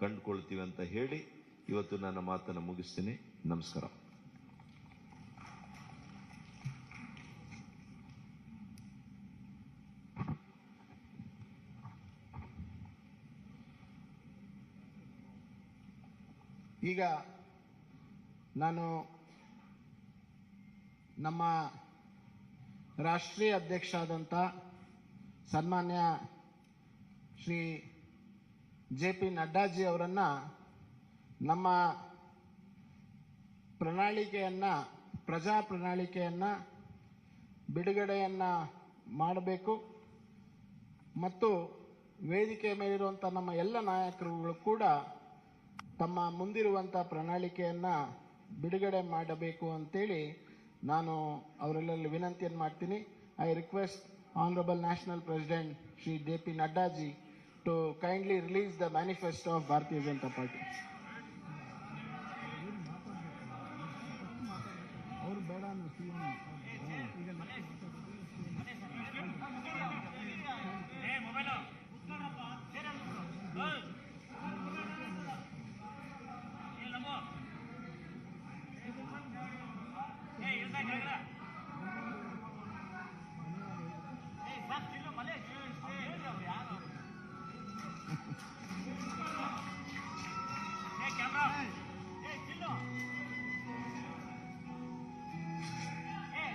ಕಂಡುಕೊಳ್ತೀವಿ ಅಂತ ಹೇಳಿ ಇವತ್ತು ನನ್ನ ಮಾತನ್ನು ಮುಗಿಸ್ತೀನಿ. ನಮಸ್ಕಾರ. ಈಗ ನಾನು ನಮ್ಮ ರಾಷ್ಟ್ರೀಯ ಅಧ್ಯಕ್ಷರಾದಂಥ ಸನ್ಮಾನ್ಯ ಶ್ರೀ JP ನಡ್ಡಾಜಿ ಅವರನ್ನು ನಮ್ಮ ಪ್ರಜಾ ಪ್ರಣಾಳಿಕೆಯನ್ನು ಬಿಡುಗಡೆಯನ್ನು ಮಾಡಬೇಕು ಮತ್ತು ವೇದಿಕೆ ಮೇಲಿರುವಂಥ ನಮ್ಮ ಎಲ್ಲ ನಾಯಕರುಗಳು ಕೂಡ ತಮ್ಮ ಮುಂದಿರುವಂಥ ಪ್ರಣಾಳಿಕೆಯನ್ನು ಬಿಡುಗಡೆ ಮಾಡಬೇಕು ಅಂತೇಳಿ ನಾನು ಅವರೆಲ್ಲರಲ್ಲಿ ವಿನಂತಿಯನ್ನು ಮಾಡ್ತೀನಿ. I request honourable national president Shri JP Naddaji to kindly release the manifesto of Bharatiya Janata party. ಅವರು ಬೇಡ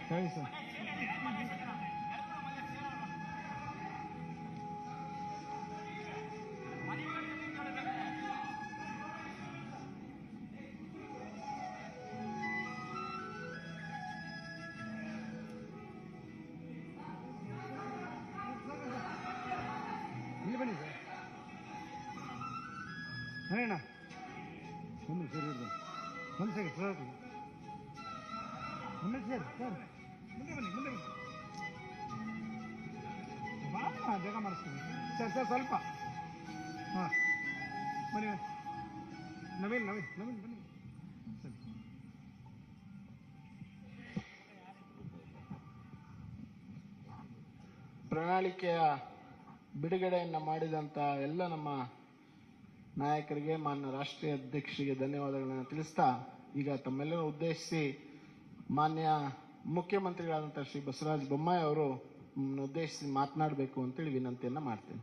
ಸರಿ ಸರ್. ಇಲ್ಲಿ ಬನ್ನಿ ಸರ್. ಅಣ್ಣ ಒಂದು ಸರಿ ಒಂದು ಸೆಕೆಂಡ್ ಸರ್. ಮುಂದೆ ಸರ್ ಸರ್ ಮುಂದೆ ಬನ್ನಿ ಬೇಗ ಮಾಡಿಸ್ತೀನಿ ಸರ್. ಸರ್ ಸ್ವಲ್ಪ ಹಾಂ ಬನ್ನಿ ನವೀನ್ ಬನ್ನಿ ಸರಿ. ಪ್ರಣಾಳಿಕೆಯ ಬಿಡುಗಡೆಯನ್ನು ಮಾಡಿದಂಥ ಎಲ್ಲ ನಮ್ಮ ನಾಯಕರಿಗೆ, ಮಾನ್ಯ ರಾಷ್ಟ್ರೀಯ ಅಧ್ಯಕ್ಷರಿಗೆ ಧನ್ಯವಾದಗಳನ್ನು ತಿಳಿಸ್ತಾ, ಈಗ ತಮ್ಮೆಲ್ಲರೂ ಉದ್ದೇಶಿಸಿ ಮಾನ್ಯ ಮುಖ್ಯಮಂತ್ರಿಗಳಾದಂಥ ಶ್ರೀ ಬಸವರಾಜ ಬೊಮ್ಮಾಯಿ ಅವರು ಉದ್ದೇಶಿಸಿ ಮಾತನಾಡಬೇಕು ಅಂತೇಳಿ ವಿನಂತಿಯನ್ನು ಮಾಡ್ತೇನೆ.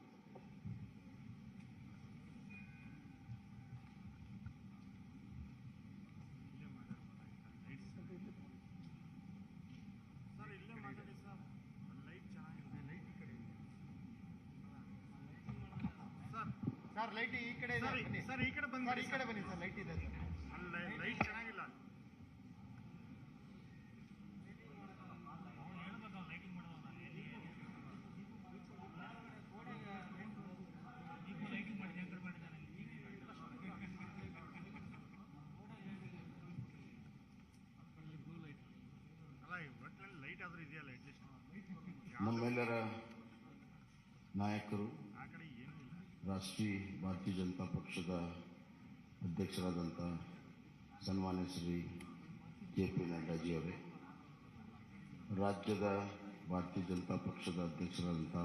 ಸರ್ ಲೈಟ್ ಈ ಕಡೆ ಇದೆ ಸರ್. ಈ ಕಡೆ ಬನ್ನಿ ಸರ್. ಲೈಟ್ ಇದೆ ಸರ್. ಲೈಟ್ ಚೆನ್ನಾಗಿಲ್ಲ. ನಮ್ಮೆಲ್ಲರ ನಾಯಕರು, ರಾಷ್ಟ್ರೀಯ ಭಾರತೀಯ ಜನತಾ ಪಕ್ಷದ ಅಧ್ಯಕ್ಷರಾದಂಥ ಸನ್ಮಾನ್ಯ ಶ್ರೀ JP ನಡ್ಡಾಜಿ ಅವರೇ, ರಾಜ್ಯದ ಭಾರತೀಯ ಜನತಾ ಪಕ್ಷದ ಅಧ್ಯಕ್ಷರಾದಂಥ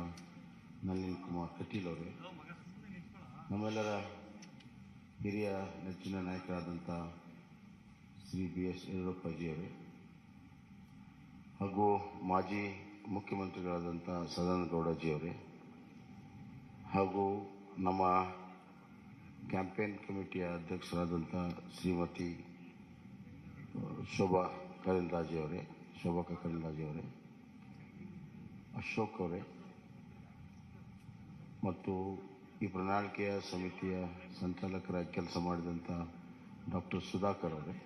ನಳಿನ್ ಕುಮಾರ್ ಕಟೀಲ್ ಅವರೇ, ನಮ್ಮೆಲ್ಲರ ಹಿರಿಯ ನೆಚ್ಚಿನ ನಾಯಕರಾದಂಥ ಶ್ರೀ BS ಯಡಿಯೂರಪ್ಪಜಿ ಅವರೇ, ಹಾಗೂ ಮಾಜಿ ಮುಖ್ಯಮಂತ್ರಿಗಳಾದಂಥ ಸದಾನಂದ ಗೌಡಜಿ ಅವರೇ, ಹಾಗೂ ನಮ್ಮ ಕ್ಯಾಂಪೇನ್ ಕಮಿಟಿಯ ಅಧ್ಯಕ್ಷರಾದಂಥ ಶ್ರೀಮತಿ ಶೋಭಾ ಕರಂದ್ಲಾಜೆ ಅವರೇ, ಅಶೋಕ್ ಅವರೇ, ಮತ್ತು ಈ ಪ್ರಣಾಳಿಕೆಯ ಸಮಿತಿಯ ಸಂಚಾಲಕರಾಗಿ ಕೆಲಸ ಮಾಡಿದಂಥ ಡಾಕ್ಟರ್ ಸುಧಾಕರ್ ಅವರೇ,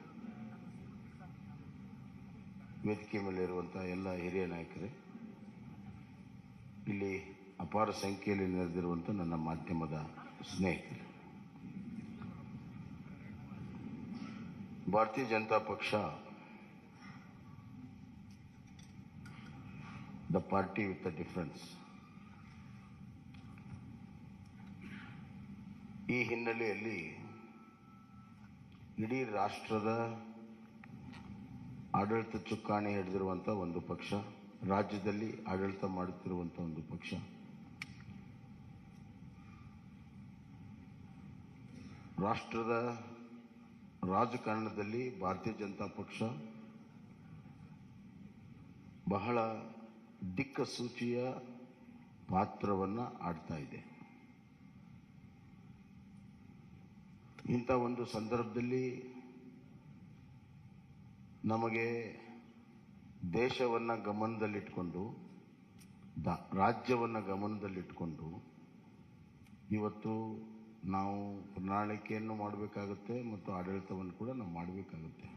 ವೇದಿಕೆ ಮೇಲೆ ಇರುವಂಥ ಎಲ್ಲ ಹಿರಿಯ ನಾಯಕರೇ, ಇಲ್ಲಿ ಅಪಾರ ಸಂಖ್ಯೆಯಲ್ಲಿ ನೆರೆದಿರುವಂಥ ನನ್ನ ಮಾಧ್ಯಮದ ಸ್ನೇಹಿತರು, ಭಾರತೀಯ ಜನತಾ ಪಕ್ಷ the party with the difference. ಈ ಹಿನ್ನೆಲೆಯಲ್ಲಿ ಇಡೀ ರಾಷ್ಟ್ರದ ಆಡಳಿತ ಚುಕ್ಕಾಣಿ ಹಿಡಿದಿರುವಂಥ ಒಂದು ಪಕ್ಷ, ರಾಜ್ಯದಲ್ಲಿ ಆಡಳಿತ ಮಾಡುತ್ತಿರುವಂಥ ಒಂದು ಪಕ್ಷ, ರಾಷ್ಟ್ರದ ರಾಜಕಾರಣದಲ್ಲಿ ಭಾರತೀಯ ಜನತಾ ಪಕ್ಷ ಬಹಳ ದಿಕ್ಕಸೂಚಿಯ ಪಾತ್ರವನ್ನು ಆಡ್ತಾ ಇದೆ. ಇಂಥ ಒಂದು ಸಂದರ್ಭದಲ್ಲಿ ನಮಗೆ ದೇಶವನ್ನು ಗಮನದಲ್ಲಿಟ್ಕೊಂಡು ರಾಜ್ಯವನ್ನು ಗಮನದಲ್ಲಿಟ್ಕೊಂಡು ಇವತ್ತು ನಾವು ಪ್ರಣಾಳಿಕೆಯನ್ನು ಮಾಡಬೇಕಾಗುತ್ತೆ ಮತ್ತು ಆಡಳಿತವನ್ನು ಕೂಡ ನಾವು ಮಾಡಬೇಕಾಗುತ್ತೆ.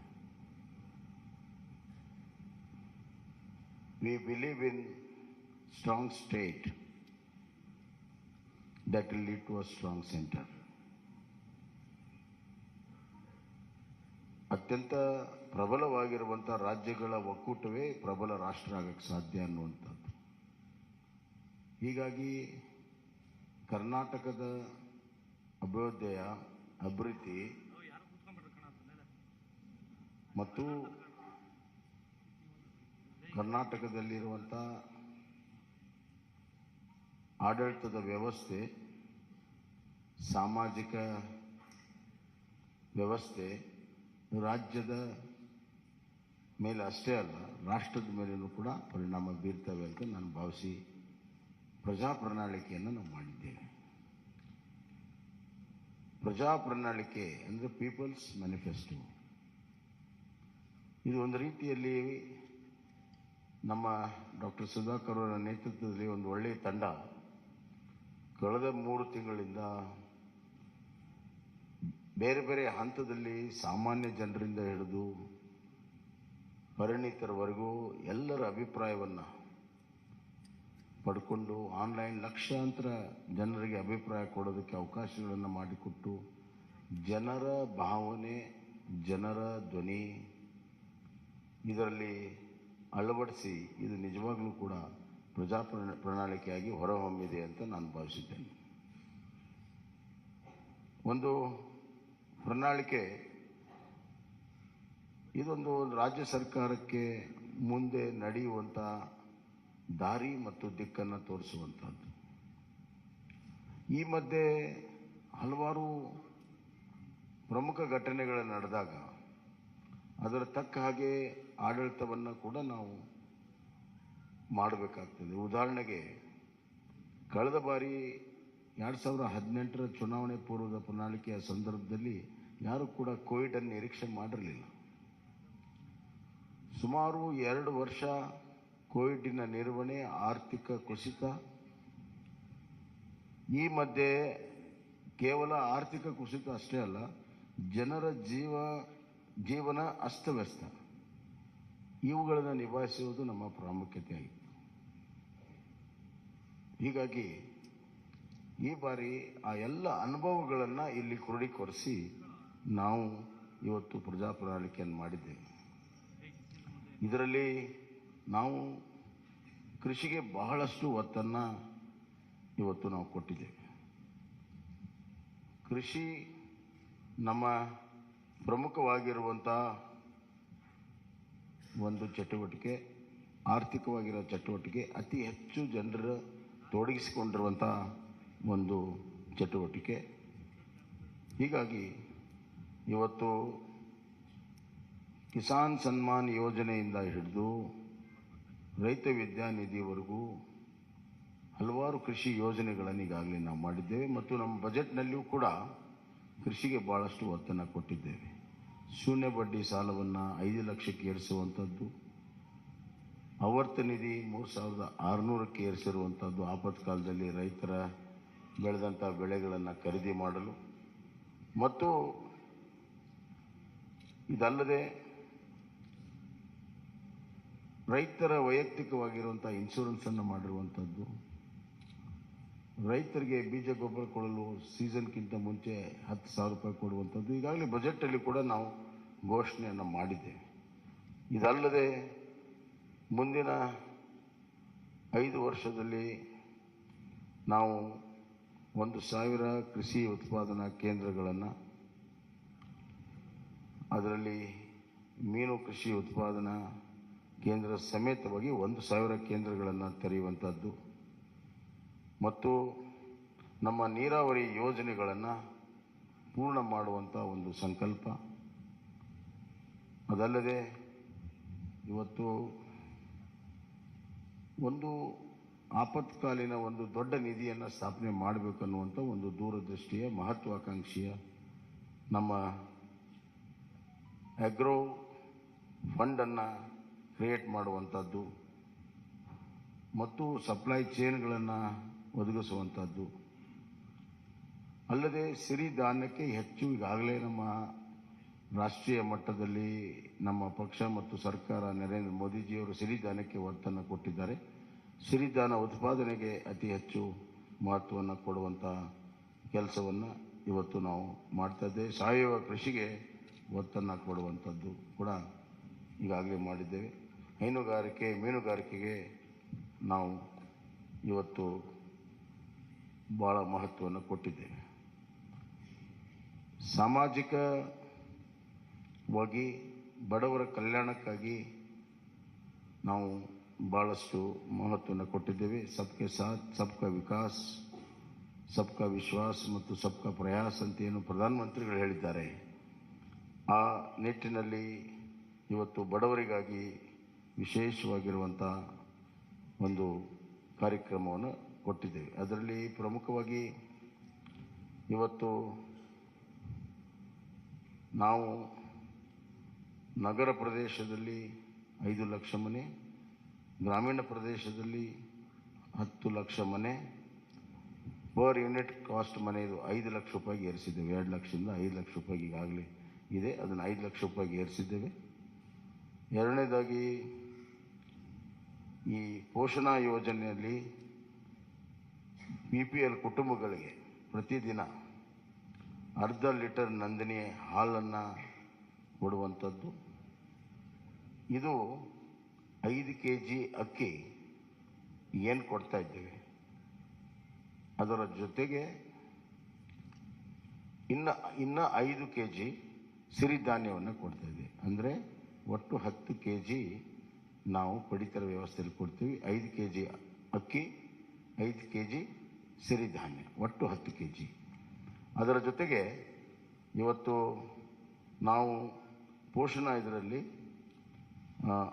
We believe in strong state that will lead to a strong center. ಅತ್ಯಂತ ಪ್ರಬಲವಾಗಿರುವಂಥ ರಾಜ್ಯಗಳ ಒಕ್ಕೂಟವೇ ಪ್ರಬಲ ರಾಷ್ಟ್ರ ಆಗಕ್ಕೆ ಸಾಧ್ಯ ಅನ್ನುವಂಥದ್ದು. ಹೀಗಾಗಿ ಕರ್ನಾಟಕದ ಅಭಿವೃದ್ಧಿ ಮತ್ತು ಕರ್ನಾಟಕದಲ್ಲಿರುವಂಥ ಆಡಳಿತದ ವ್ಯವಸ್ಥೆ, ಸಾಮಾಜಿಕ ವ್ಯವಸ್ಥೆ ರಾಜ್ಯದ ಮೇಲೆ ಅಷ್ಟೇ ಅಲ್ಲ, ರಾಷ್ಟ್ರದ ಮೇಲೂ ಕೂಡ ಪರಿಣಾಮ ಬೀರ್ತವೆ ಅಂತ ನಾನು ಭಾವಿಸಿ ಪ್ರಜಾ ಪ್ರಣಾಳಿಕೆಯನ್ನು ನಾವು ಮಾಡಿದ್ದೇವೆ. ಪ್ರಜಾ ಪ್ರಣಾಳಿಕೆ ಅಂದರೆ ಪೀಪಲ್ಸ್ ಮ್ಯಾನಿಫೆಸ್ಟೋ. ಇದು ಒಂದು ರೀತಿಯಲ್ಲಿ ನಮ್ಮ ಡಾಕ್ಟರ್ ಸುಧಾಕರ್ ಅವರ ನೇತೃತ್ವದಲ್ಲಿ ಒಂದು ಒಳ್ಳೆಯ ತಂಡ ಕಳೆದ 3 ತಿಂಗಳಿಂದ ಬೇರೆ ಬೇರೆ ಹಂತದಲ್ಲಿ ಸಾಮಾನ್ಯ ಜನರಿಂದ ಹಿಡಿದು ಪರಿಣಿತರವರೆಗೂ ಎಲ್ಲರ ಅಭಿಪ್ರಾಯವನ್ನು ಪಡ್ಕೊಂಡು ಆನ್ಲೈನ್ ಲಕ್ಷಾಂತರ ಜನರಿಗೆ ಅಭಿಪ್ರಾಯ ಕೊಡೋದಕ್ಕೆ ಅವಕಾಶಗಳನ್ನು ಮಾಡಿಕೊಟ್ಟು ಜನರ ಭಾವನೆ, ಜನರ ಧ್ವನಿ ಇದರಲ್ಲಿ ಅಳವಡಿಸಿ ಇದು ನಿಜವಾಗ್ಲೂ ಕೂಡ ಪ್ರಜಾ ಪ್ರಣಾಳಿಕೆಯಾಗಿ ಹೊರಹೊಮ್ಮಿದೆ ಅಂತ ನಾನು ಭಾವಿಸಿದ್ದೇನೆ. ಒಂದು ಪ್ರಣಾಳಿಕೆ ಇದೊಂದು ರಾಜ್ಯ ಸರ್ಕಾರಕ್ಕೆ ಮುಂದೆ ನಡೆಯುವಂಥ ದಾರಿ ಮತ್ತು ದಿಕ್ಕನ್ನು ತೋರಿಸುವಂಥದ್ದು. ಈ ಮಧ್ಯೆ ಹಲವಾರು ಪ್ರಮುಖ ಘಟನೆಗಳು ನಡೆದಾಗ ಅದರ ತಕ್ಕ ಹಾಗೆ ಆಡಳಿತವನ್ನು ಕೂಡ ನಾವು ಮಾಡಬೇಕಾಗ್ತದೆ. ಉದಾಹರಣೆಗೆ ಕಳೆದ ಬಾರಿ 2018ರ ಚುನಾವಣೆ ಪೂರ್ವದ ಪ್ರಣಾಳಿಕೆಯ ಸಂದರ್ಭದಲ್ಲಿ ಯಾರೂ ಕೂಡ ಕೋವಿಡನ್ನು ನಿರೀಕ್ಷೆ ಮಾಡಿರಲಿಲ್ಲ. ಸುಮಾರು 2 ವರ್ಷ ಕೋವಿಡಿನ ನಿರ್ವಹಣೆ, ಆರ್ಥಿಕ ಕುಸಿತ, ಈ ಮಧ್ಯೆ ಕೇವಲ ಆರ್ಥಿಕ ಕುಸಿತ ಅಷ್ಟೇ ಅಲ್ಲ, ಜನರ ಜೀವನ ಅಸ್ತವ್ಯಸ್ತ, ಇವುಗಳನ್ನು ನಿಭಾಯಿಸುವುದು ನಮ್ಮ ಪ್ರಾಮುಖ್ಯತೆ ಆಗಿತ್ತು. ಹೀಗಾಗಿ ಈ ಬಾರಿ ಆ ಎಲ್ಲ ಅನುಭವಗಳನ್ನು ಇಲ್ಲಿ ಕ್ರೋಢೀಕರಿಸಿ ನಾವು ಇವತ್ತು ಪ್ರಜಾ ಪ್ರಣಾಳಿಕೆಯನ್ನು ಮಾಡಿದ್ದೇವೆ. ಇದರಲ್ಲಿ ನಾವು ಕೃಷಿಗೆ ಬಹಳಷ್ಟು ಒತ್ತನ್ನು ಇವತ್ತು ನಾವು ಕೊಟ್ಟಿದ್ದೇವೆ. ಕೃಷಿ ನಮ್ಮ ಪ್ರಮುಖವಾಗಿರುವಂಥ ಒಂದು ಚಟುವಟಿಕೆ, ಆರ್ಥಿಕವಾಗಿರೋ ಚಟುವಟಿಕೆ, ಅತಿ ಹೆಚ್ಚು ಜನರ ತೊಡಗಿಸಿಕೊಂಡಿರುವಂಥ ಒಂದು ಚಟುವಟಿಕೆ. ಹೀಗಾಗಿ ಇವತ್ತು ಕಿಸಾನ್ ಸನ್ಮಾನ್ ಯೋಜನೆಯಿಂದ ಹಿಡಿದು ರೈತ ವಿದ್ಯಾನಿಧಿವರೆಗೂ ಹಲವಾರು ಕೃಷಿ ಯೋಜನೆಗಳನ್ನು ಈಗಾಗಲೇ ನಾವು ಮಾಡಿದ್ದೇವೆ ಮತ್ತು ನಮ್ಮ ಬಜೆಟ್ನಲ್ಲಿಯೂ ಕೂಡ ಕೃಷಿಗೆ ಭಾಳಷ್ಟು ಒತ್ತನ್ನು ಕೊಟ್ಟಿದ್ದೇವೆ. ಶೂನ್ಯ ಬಡ್ಡಿ ಸಾಲವನ್ನು 5 ಲಕ್ಷಕ್ಕೆ ಏರಿಸುವಂಥದ್ದು, ಆವರ್ತ ನಿಧಿ 3600ಕ್ಕೆ ಏರಿಸಿರುವಂಥದ್ದು, ಆಪತ್ಕಾಲದಲ್ಲಿ ರೈತರ ಬೆಳೆದಂಥ ಬೆಳೆಗಳನ್ನು ಖರೀದಿ ಮಾಡಲು, ಮತ್ತು ಇದಲ್ಲದೆ ರೈತರ ವೈಯಕ್ತಿಕವಾಗಿರುವಂಥ ಇನ್ಶೂರೆನ್ಸನ್ನು ಮಾಡಿರುವಂಥದ್ದು, ರೈತರಿಗೆ ಬೀಜ ಗೊಬ್ಬರ ಕೊಡಲು ಸೀಸನ್ಗಿಂತ ಮುಂಚೆ 10,000 ರೂಪಾಯಿ ಕೊಡುವಂಥದ್ದು ಈಗಾಗಲೇ ಬಜೆಟಲ್ಲಿ ಕೂಡ ನಾವು ಘೋಷಣೆಯನ್ನು ಮಾಡಿದ್ದೇವೆ. ಇದಲ್ಲದೆ ಮುಂದಿನ 5 ವರ್ಷದಲ್ಲಿ ನಾವು 1,000 ಕೃಷಿ ಉತ್ಪಾದನಾ ಕೇಂದ್ರಗಳನ್ನು, ಅದರಲ್ಲಿ ಮೀನು ಕೃಷಿ ಉತ್ಪಾದನಾ ಕೇಂದ್ರ ಸಮೇತವಾಗಿ 1,000 ಕೇಂದ್ರಗಳನ್ನು ತೆರೆಯುವಂಥದ್ದು ಮತ್ತು ನಮ್ಮ ನೀರಾವರಿ ಯೋಜನೆಗಳನ್ನು ಪೂರ್ಣ ಮಾಡುವಂಥ ಒಂದು ಸಂಕಲ್ಪ. ಅದಲ್ಲದೆ ಇವತ್ತು ಒಂದು ಆಪತ್ಕಾಲೀನ ಒಂದು ದೊಡ್ಡ ನಿಧಿಯನ್ನು ಸ್ಥಾಪನೆ ಮಾಡಬೇಕನ್ನುವಂಥ ಒಂದು ದೂರದೃಷ್ಟಿಯ ಮಹತ್ವಾಕಾಂಕ್ಷೆಯ ನಮ್ಮ ಅಗ್ರೋ ಫಂಡನ್ನು ಕ್ರಿಯೇಟ್ ಮಾಡುವಂಥದ್ದು ಮತ್ತು ಸಪ್ಲೈ ಚೈನ್ಗಳನ್ನು ಒದಗಿಸುವಂಥದ್ದು. ಅಲ್ಲದೆ ಸಿರಿಧಾನ್ಯಕ್ಕೆ ಹೆಚ್ಚು ಈಗಾಗಲೇ ನಮ್ಮ ರಾಷ್ಟ್ರೀಯ ಮಟ್ಟದಲ್ಲಿ ನಮ್ಮ ಪಕ್ಷ ಮತ್ತು ಸರ್ಕಾರ ನರೇಂದ್ರ ಮೋದಿಜಿಯವರು ಸಿರಿಧಾನ್ಯಕ್ಕೆ ಒತ್ತನ್ನು ಕೊಟ್ಟಿದ್ದಾರೆ. ಸಿರಿಧಾನ್ಯ ಉತ್ಪಾದನೆಗೆ ಅತಿ ಹೆಚ್ಚು ಮಹತ್ವವನ್ನು ಕೊಡುವಂಥ ಕೆಲಸವನ್ನು ಇವತ್ತು ನಾವು ಮಾಡ್ತಾ ಇದ್ದೇವೆ. ಸಾವಯವ ಕೃಷಿಗೆ ಒತ್ತನ್ನು ಕೊಡುವಂಥದ್ದು ಕೂಡ ಈಗಾಗಲೇ ಮಾಡಿದ್ದೇವೆ. ಹೈನುಗಾರಿಕೆ ಮೀನುಗಾರಿಕೆಗೆ ನಾವು ಇವತ್ತು ಭಾಳ ಮಹತ್ವವನ್ನು ಕೊಟ್ಟಿದ್ದೇವೆ. ಸಾಮಾಜಿಕವಾಗಿ ಬಡವರ ಕಲ್ಯಾಣಕ್ಕಾಗಿ ನಾವು ಭಾಳಷ್ಟು ಮಹತ್ವವನ್ನು ಕೊಟ್ಟಿದ್ದೇವೆ. ಸಬ್ಕೆ ಸಾಥ್ ಸಬ್ಕಾ ವಿಕಾಸ್, ಸಬ್ಕಾ ವಿಶ್ವಾಸ್ ಮತ್ತು ಸಬ್ಕಾ ಪ್ರಯಾಸ್ ಅಂತ ಏನು ಪ್ರಧಾನಮಂತ್ರಿಗಳು ಹೇಳಿದ್ದಾರೆ, ಆ ನಿಟ್ಟಿನಲ್ಲಿ ಇವತ್ತು ಬಡವರಿಗಾಗಿ ವಿಶೇಷವಾಗಿರುವಂಥ ಒಂದು ಕಾರ್ಯಕ್ರಮವನ್ನು ಕೊಟ್ಟಿದ್ದೇವೆ. ಅದರಲ್ಲಿ ಪ್ರಮುಖವಾಗಿ ಇವತ್ತು ನಾವು ನಗರ ಪ್ರದೇಶದಲ್ಲಿ 5 ಲಕ್ಷ ಮನೆ, ಗ್ರಾಮೀಣ ಪ್ರದೇಶದಲ್ಲಿ 10 ಲಕ್ಷ ಮನೆ, ಪರ್ ಯೂನಿಟ್ ಕಾಸ್ಟ್ ಮನೆಯದು 5 ಲಕ್ಷ ರೂಪಾಯಿಗೆ ಏರಿಸಿದ್ದೇವೆ. 2 ಲಕ್ಷದಿಂದ 5 ಲಕ್ಷ ರೂಪಾಯಿಗೆ ಈಗಾಗಲೇ ಇದೆ, ಅದನ್ನು 5 ಲಕ್ಷ ರೂಪಾಯಿಗೆ ಏರಿಸಿದ್ದೇವೆ. ಎರಡನೇದಾಗಿ ಈ ಪೋಷಣಾ ಯೋಜನೆಯಲ್ಲಿ BPL ಕುಟುಂಬಗಳಿಗೆ ಪ್ರತಿದಿನ ಅರ್ಧ ಲೀಟರ್ ನಂದಿನಿ ಹಾಲನ್ನು ಕೊಡುವಂಥದ್ದು. ಇದು 5 kg ಅಕ್ಕಿ ಏನು ಕೊಡ್ತಾ ಇದ್ದೇವೆ, ಅದರ ಜೊತೆಗೆ ಇನ್ನು 5 kg ಸಿರಿಧಾನ್ಯವನ್ನು ಕೊಡ್ತಾ ಇದ್ದೀವಿ. ಅಂದರೆ ಒಟ್ಟು 10 kg ನಾವು ಪಡಿತರ ವ್ಯವಸ್ಥೆಯಲ್ಲಿ ಕೊಡ್ತೀವಿ. 5 kg ಅಕ್ಕಿ, 5 kg ಸಿರಿಧಾನ್ಯ, ಒಟ್ಟು 10 kg. ಅದರ ಜೊತೆಗೆ ಇವತ್ತು ನಾವು ಪೋಷಣಾ ಇದರಲ್ಲಿ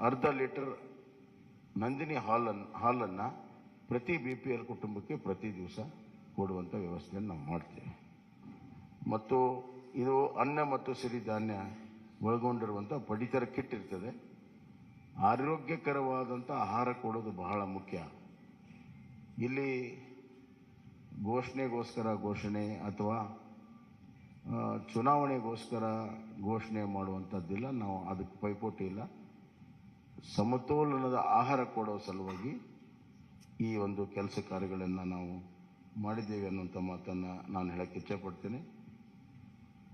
ಅರ್ಧ ಲೀಟರ್ ನಂದಿನಿ ಹಾಲನ್ನು ಪ್ರತಿ BPL ಕುಟುಂಬಕ್ಕೆ ಪ್ರತಿ ದಿವಸ ಕೊಡುವಂಥ ವ್ಯವಸ್ಥೆಯನ್ನು ನಾವು ಮಾಡ್ತೇವೆ. ಮತ್ತು ಇದು ಅನ್ನ ಮತ್ತು ಸಿರಿಧಾನ್ಯ ಒಳಗೊಂಡಿರುವಂಥ ಪಡಿತರ ಕಿಟ್ ಇರ್ತದೆ. ಆರೋಗ್ಯಕರವಾದಂಥ ಆಹಾರ ಕೊಡೋದು ಬಹಳ ಮುಖ್ಯ. ಇಲ್ಲಿ ಘೋಷಣೆಗೋಸ್ಕರ ಘೋಷಣೆ ಅಥವಾ ಚುನಾವಣೆಗೋಸ್ಕರ ಘೋಷಣೆ ಮಾಡುವಂಥದ್ದಿಲ್ಲ. ನಾವು ಅದಕ್ಕೆ ಪೈಪೋಟಿ ಇಲ್ಲ. ಸಮತೋಲನದ ಆಹಾರ ಕೊಡೋ ಸಲುವಾಗಿ ಈ ಒಂದು ಕೆಲಸ ಕಾರ್ಯಗಳನ್ನು ನಾವು ಮಾಡಿದ್ದೇವೆ ಅನ್ನುವಂಥ ಮಾತನ್ನು ನಾನು ಹೇಳಕ್ಕೆ ಇಚ್ಛೆಪಡ್ತೇನೆ.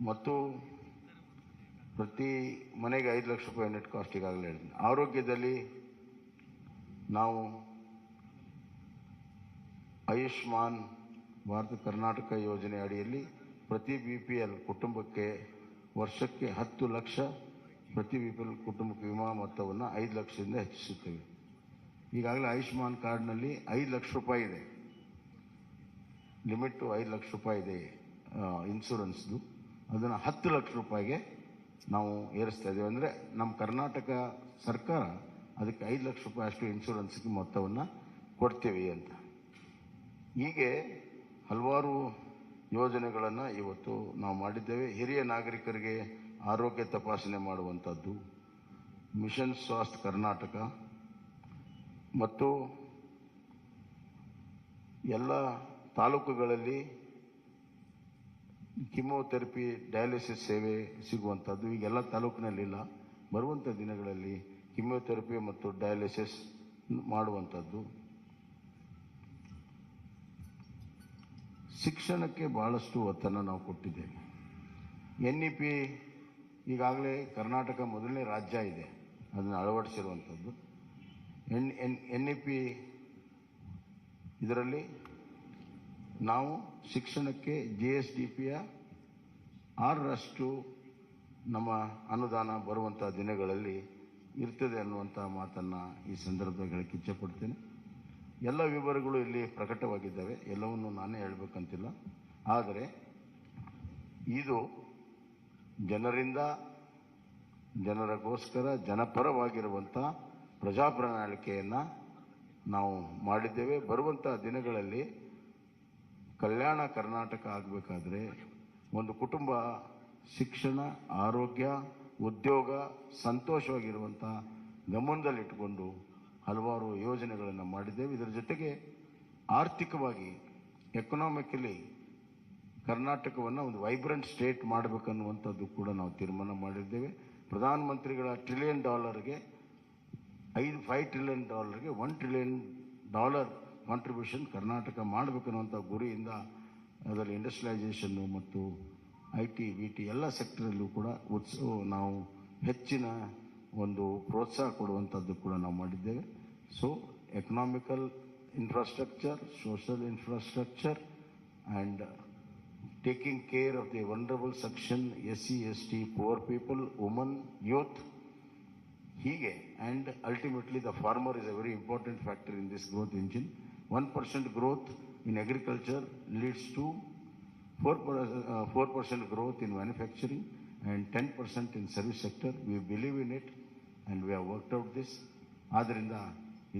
ಮತ್ತು ಪ್ರತಿ ಮನೆಗೆ 5 ಲಕ್ಷ ರೂಪಾಯಿ ನೆಟ್ ಕಾಸ್ಟ್ ಈಗಾಗಲೇ ಹೇಳ್ತೀನಿ. ಆರೋಗ್ಯದಲ್ಲಿ ನಾವು ಆಯುಷ್ಮಾನ್ ಭಾರತ ಕರ್ನಾಟಕ ಯೋಜನೆ ಅಡಿಯಲ್ಲಿ ಪ್ರತಿ BPL ಕುಟುಂಬಕ್ಕೆ ವರ್ಷಕ್ಕೆ 10 ಲಕ್ಷ ಪ್ರತಿ BPL ಕುಟುಂಬಕ್ಕೆ ವಿಮಾ ಮೊತ್ತವನ್ನು 5 ಲಕ್ಷದಿಂದ ಹೆಚ್ಚಿಸುತ್ತೇವೆ. ಈಗಾಗಲೇ ಆಯುಷ್ಮಾನ್ ಕಾರ್ಡ್ನಲ್ಲಿ 5 ಲಕ್ಷ ರೂಪಾಯಿ ಇದೆ, ಲಿಮಿಟು 5 ಲಕ್ಷ ರೂಪಾಯಿ ಇದೆ ಇನ್ಶೂರೆನ್ಸ್ದು. ಅದನ್ನು 10 ಲಕ್ಷ ರೂಪಾಯಿಗೆ ನಾವು ಏರಿಸ್ತಾ ಇದ್ದೇವೆ. ಅಂದರೆ ನಮ್ಮ ಕರ್ನಾಟಕ ಸರ್ಕಾರ ಅದಕ್ಕೆ 5 ಲಕ್ಷ ರೂಪಾಯಿ ಅಷ್ಟು ಇನ್ಶೂರೆನ್ಸ್ಗೆ ಮೊತ್ತವನ್ನು ಕೊಡ್ತೀವಿ ಅಂತ. ಹೀಗೆ ಹಲವಾರು ಯೋಜನೆಗಳನ್ನು ಇವತ್ತು ನಾವು ಮಾಡಿದ್ದೇವೆ. ಹಿರಿಯ ನಾಗರಿಕರಿಗೆ ಆರೋಗ್ಯ ತಪಾಸಣೆ ಮಾಡುವಂಥದ್ದು, ಮಿಷನ್ ಸ್ವಾಸ್ಥ್ಯ ಕರ್ನಾಟಕ ಮತ್ತು ಎಲ್ಲ ತಾಲೂಕುಗಳಲ್ಲಿ ಕಿಮೋಥೆರಪಿ ಡಯಾಲಿಸಿಸ್ ಸೇವೆ ಸಿಗುವಂಥದ್ದು ಈಗೆಲ್ಲ ತಾಲೂಕಿನಲ್ಲಿಲ್ಲ. ಬರುವಂಥ ದಿನಗಳಲ್ಲಿ ಕಿಮೋಥೆರಪಿ ಮತ್ತು ಡಯಾಲಿಸಿಸ್ ಮಾಡುವಂಥದ್ದು. ಶಿಕ್ಷಣಕ್ಕೆ ಭಾಳಷ್ಟು ಒತ್ತನ್ನು ನಾವು ಕೊಟ್ಟಿದ್ದೇವೆ. NEP ಈಗಾಗಲೇ ಕರ್ನಾಟಕ ಮೊದಲನೇ ರಾಜ್ಯ ಇದೆ, ಅದನ್ನು ಅಳವಡಿಸಿರುವಂಥದ್ದು. NEP ಇದರಲ್ಲಿ ನಾವು ಶಿಕ್ಷಣಕ್ಕೆ GSDPಯ 6% ನಮ್ಮ ಅನುದಾನ ಬರುವಂಥ ದಿನಗಳಲ್ಲಿ ಇರ್ತದೆ ಅನ್ನುವಂಥ ಮಾತನ್ನು ಈ ಸಂದರ್ಭದಲ್ಲಿ ಹೇಳಕ್ಕೆ ಇಚ್ಛೆಪಡ್ತೇನೆ. ಎಲ್ಲ ವಿವರಗಳು ಇಲ್ಲಿ ಪ್ರಕಟವಾಗಿದ್ದಾವೆ, ಎಲ್ಲವನ್ನು ನಾನೇ ಹೇಳಬೇಕಂತಿಲ್ಲ. ಆದರೆ ಇದು ಜನರಿಂದ ಜನರಿಗೋಸ್ಕರ ಜನಪರವಾಗಿರುವಂಥ ಪ್ರಜಾಪ್ರಣಾಳಿಕೆಯನ್ನು ನಾವು ಮಾಡಿದ್ದೇವೆ. ಬರುವಂಥ ದಿನಗಳಲ್ಲಿ ಕಲ್ಯಾಣ ಕರ್ನಾಟಕ ಆಗಬೇಕಾದ್ರೆ ಒಂದು ಕುಟುಂಬ ಶಿಕ್ಷಣ, ಆರೋಗ್ಯ, ಉದ್ಯೋಗ, ಸಂತೋಷವಾಗಿರುವಂಥ ಗಮನದಲ್ಲಿಟ್ಟುಕೊಂಡು ಹಲವಾರು ಯೋಜನೆಗಳನ್ನು ಮಾಡಿದ್ದೇವೆ. ಇದರ ಜೊತೆಗೆ ಆರ್ಥಿಕವಾಗಿ ಎಕನಾಮಿಕಲಿ ಕರ್ನಾಟಕವನ್ನು ಒಂದು ವೈಬ್ರೆಂಟ್ ಸ್ಟೇಟ್ ಮಾಡಬೇಕನ್ನುವಂಥದ್ದು ಕೂಡ ನಾವು ತೀರ್ಮಾನ ಮಾಡಿದ್ದೇವೆ. ಪ್ರಧಾನಮಂತ್ರಿಗಳ $1 ಟ್ರಿಲಿಯನ್ಗೆ $5 ಟ್ರಿಲಿಯನ್ $1 ಟ್ರಿಲಿಯನ್ ಕಾಂಟ್ರಿಬ್ಯೂಷನ್ ಕರ್ನಾಟಕ ಮಾಡಬೇಕನ್ನುವಂಥ ಗುರಿಯಿಂದ ಅದರಲ್ಲಿ ಇಂಡಸ್ಟ್ರಿಯಲೈಸೇಷನ್ನು ಮತ್ತು IT, BT ಎಲ್ಲ ಸೆಕ್ಟರಲ್ಲೂ ಕೂಡ ನಾವು ಹೆಚ್ಚಿನ ಒಂದು ಪ್ರೋತ್ಸಾಹ ಕೊಡುವಂಥದ್ದು ಕೂಡ ನಾವು ಮಾಡಿದ್ದೇವೆ. So economical infrastructure, social infrastructure and taking care of the vulnerable section, SC, ST, poor people, women, youth, hige, and ultimately the farmer is a very important factor in this growth engine. 1% growth in agriculture leads to 4% growth in manufacturing and 10% in service sector. We believe in it and we have worked out this. ಆದ್ದರಿಂದ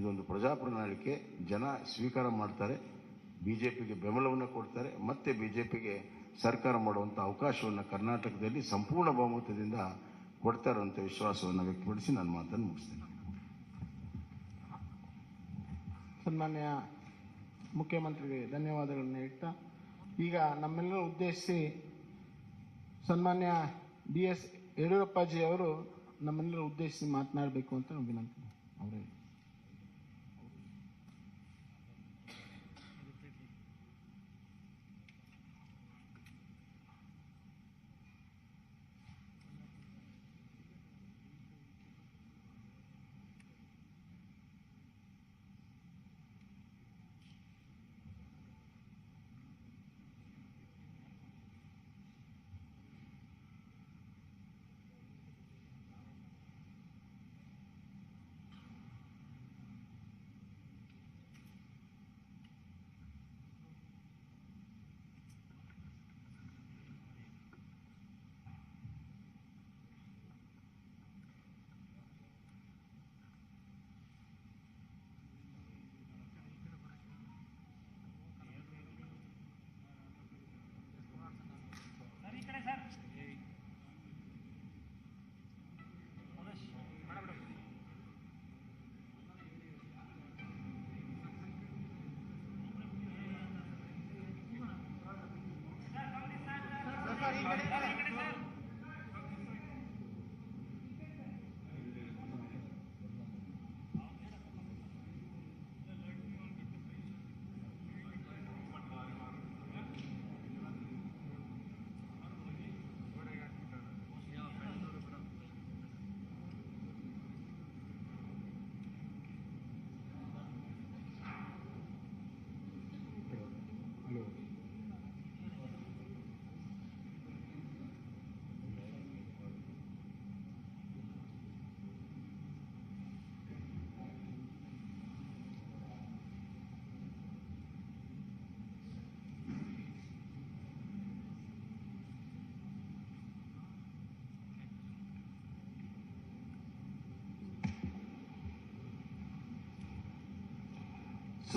ಇದೊಂದು ಪ್ರಜಾಪ್ರಣಾಳಿಕೆ ಜನ ಸ್ವೀಕಾರ ಮಾಡ್ತಾರೆ, ಬಿಜೆಪಿಗೆ ಬೆಂಬಲವನ್ನು ಕೊಡ್ತಾರೆ, ಮತ್ತೆ ಬಿಜೆಪಿಗೆ ಸರ್ಕಾರ ಮಾಡುವಂಥ ಅವಕಾಶವನ್ನು ಕರ್ನಾಟಕದಲ್ಲಿ ಸಂಪೂರ್ಣ ಬಹುಮತದಿಂದ ಕೊಡ್ತಾರೆ ಅಂತ ವಿಶ್ವಾಸವನ್ನು ವ್ಯಕ್ತಪಡಿಸಿ ನನ್ನ ಮಾತನ್ನು ಮುಗಿಸ್ತೇನೆ. ಸನ್ಮಾನ್ಯ ಮುಖ್ಯಮಂತ್ರಿಗೆ ಧನ್ಯವಾದಗಳನ್ನು ಹೇಳ್ತಾ ಈಗ ನಮ್ಮೆಲ್ಲರೂ ಉದ್ದೇಶಿಸಿ ಸನ್ಮಾನ್ಯ BS ಯಡಿಯೂರಪ್ಪಾಜಿ ಅವರು ನಮ್ಮೆಲ್ಲರೂ ಉದ್ದೇಶಿಸಿ ಮಾತನಾಡಬೇಕು ಅಂತ ನಾವು ವಿನಂತಿ ಅವರೇ.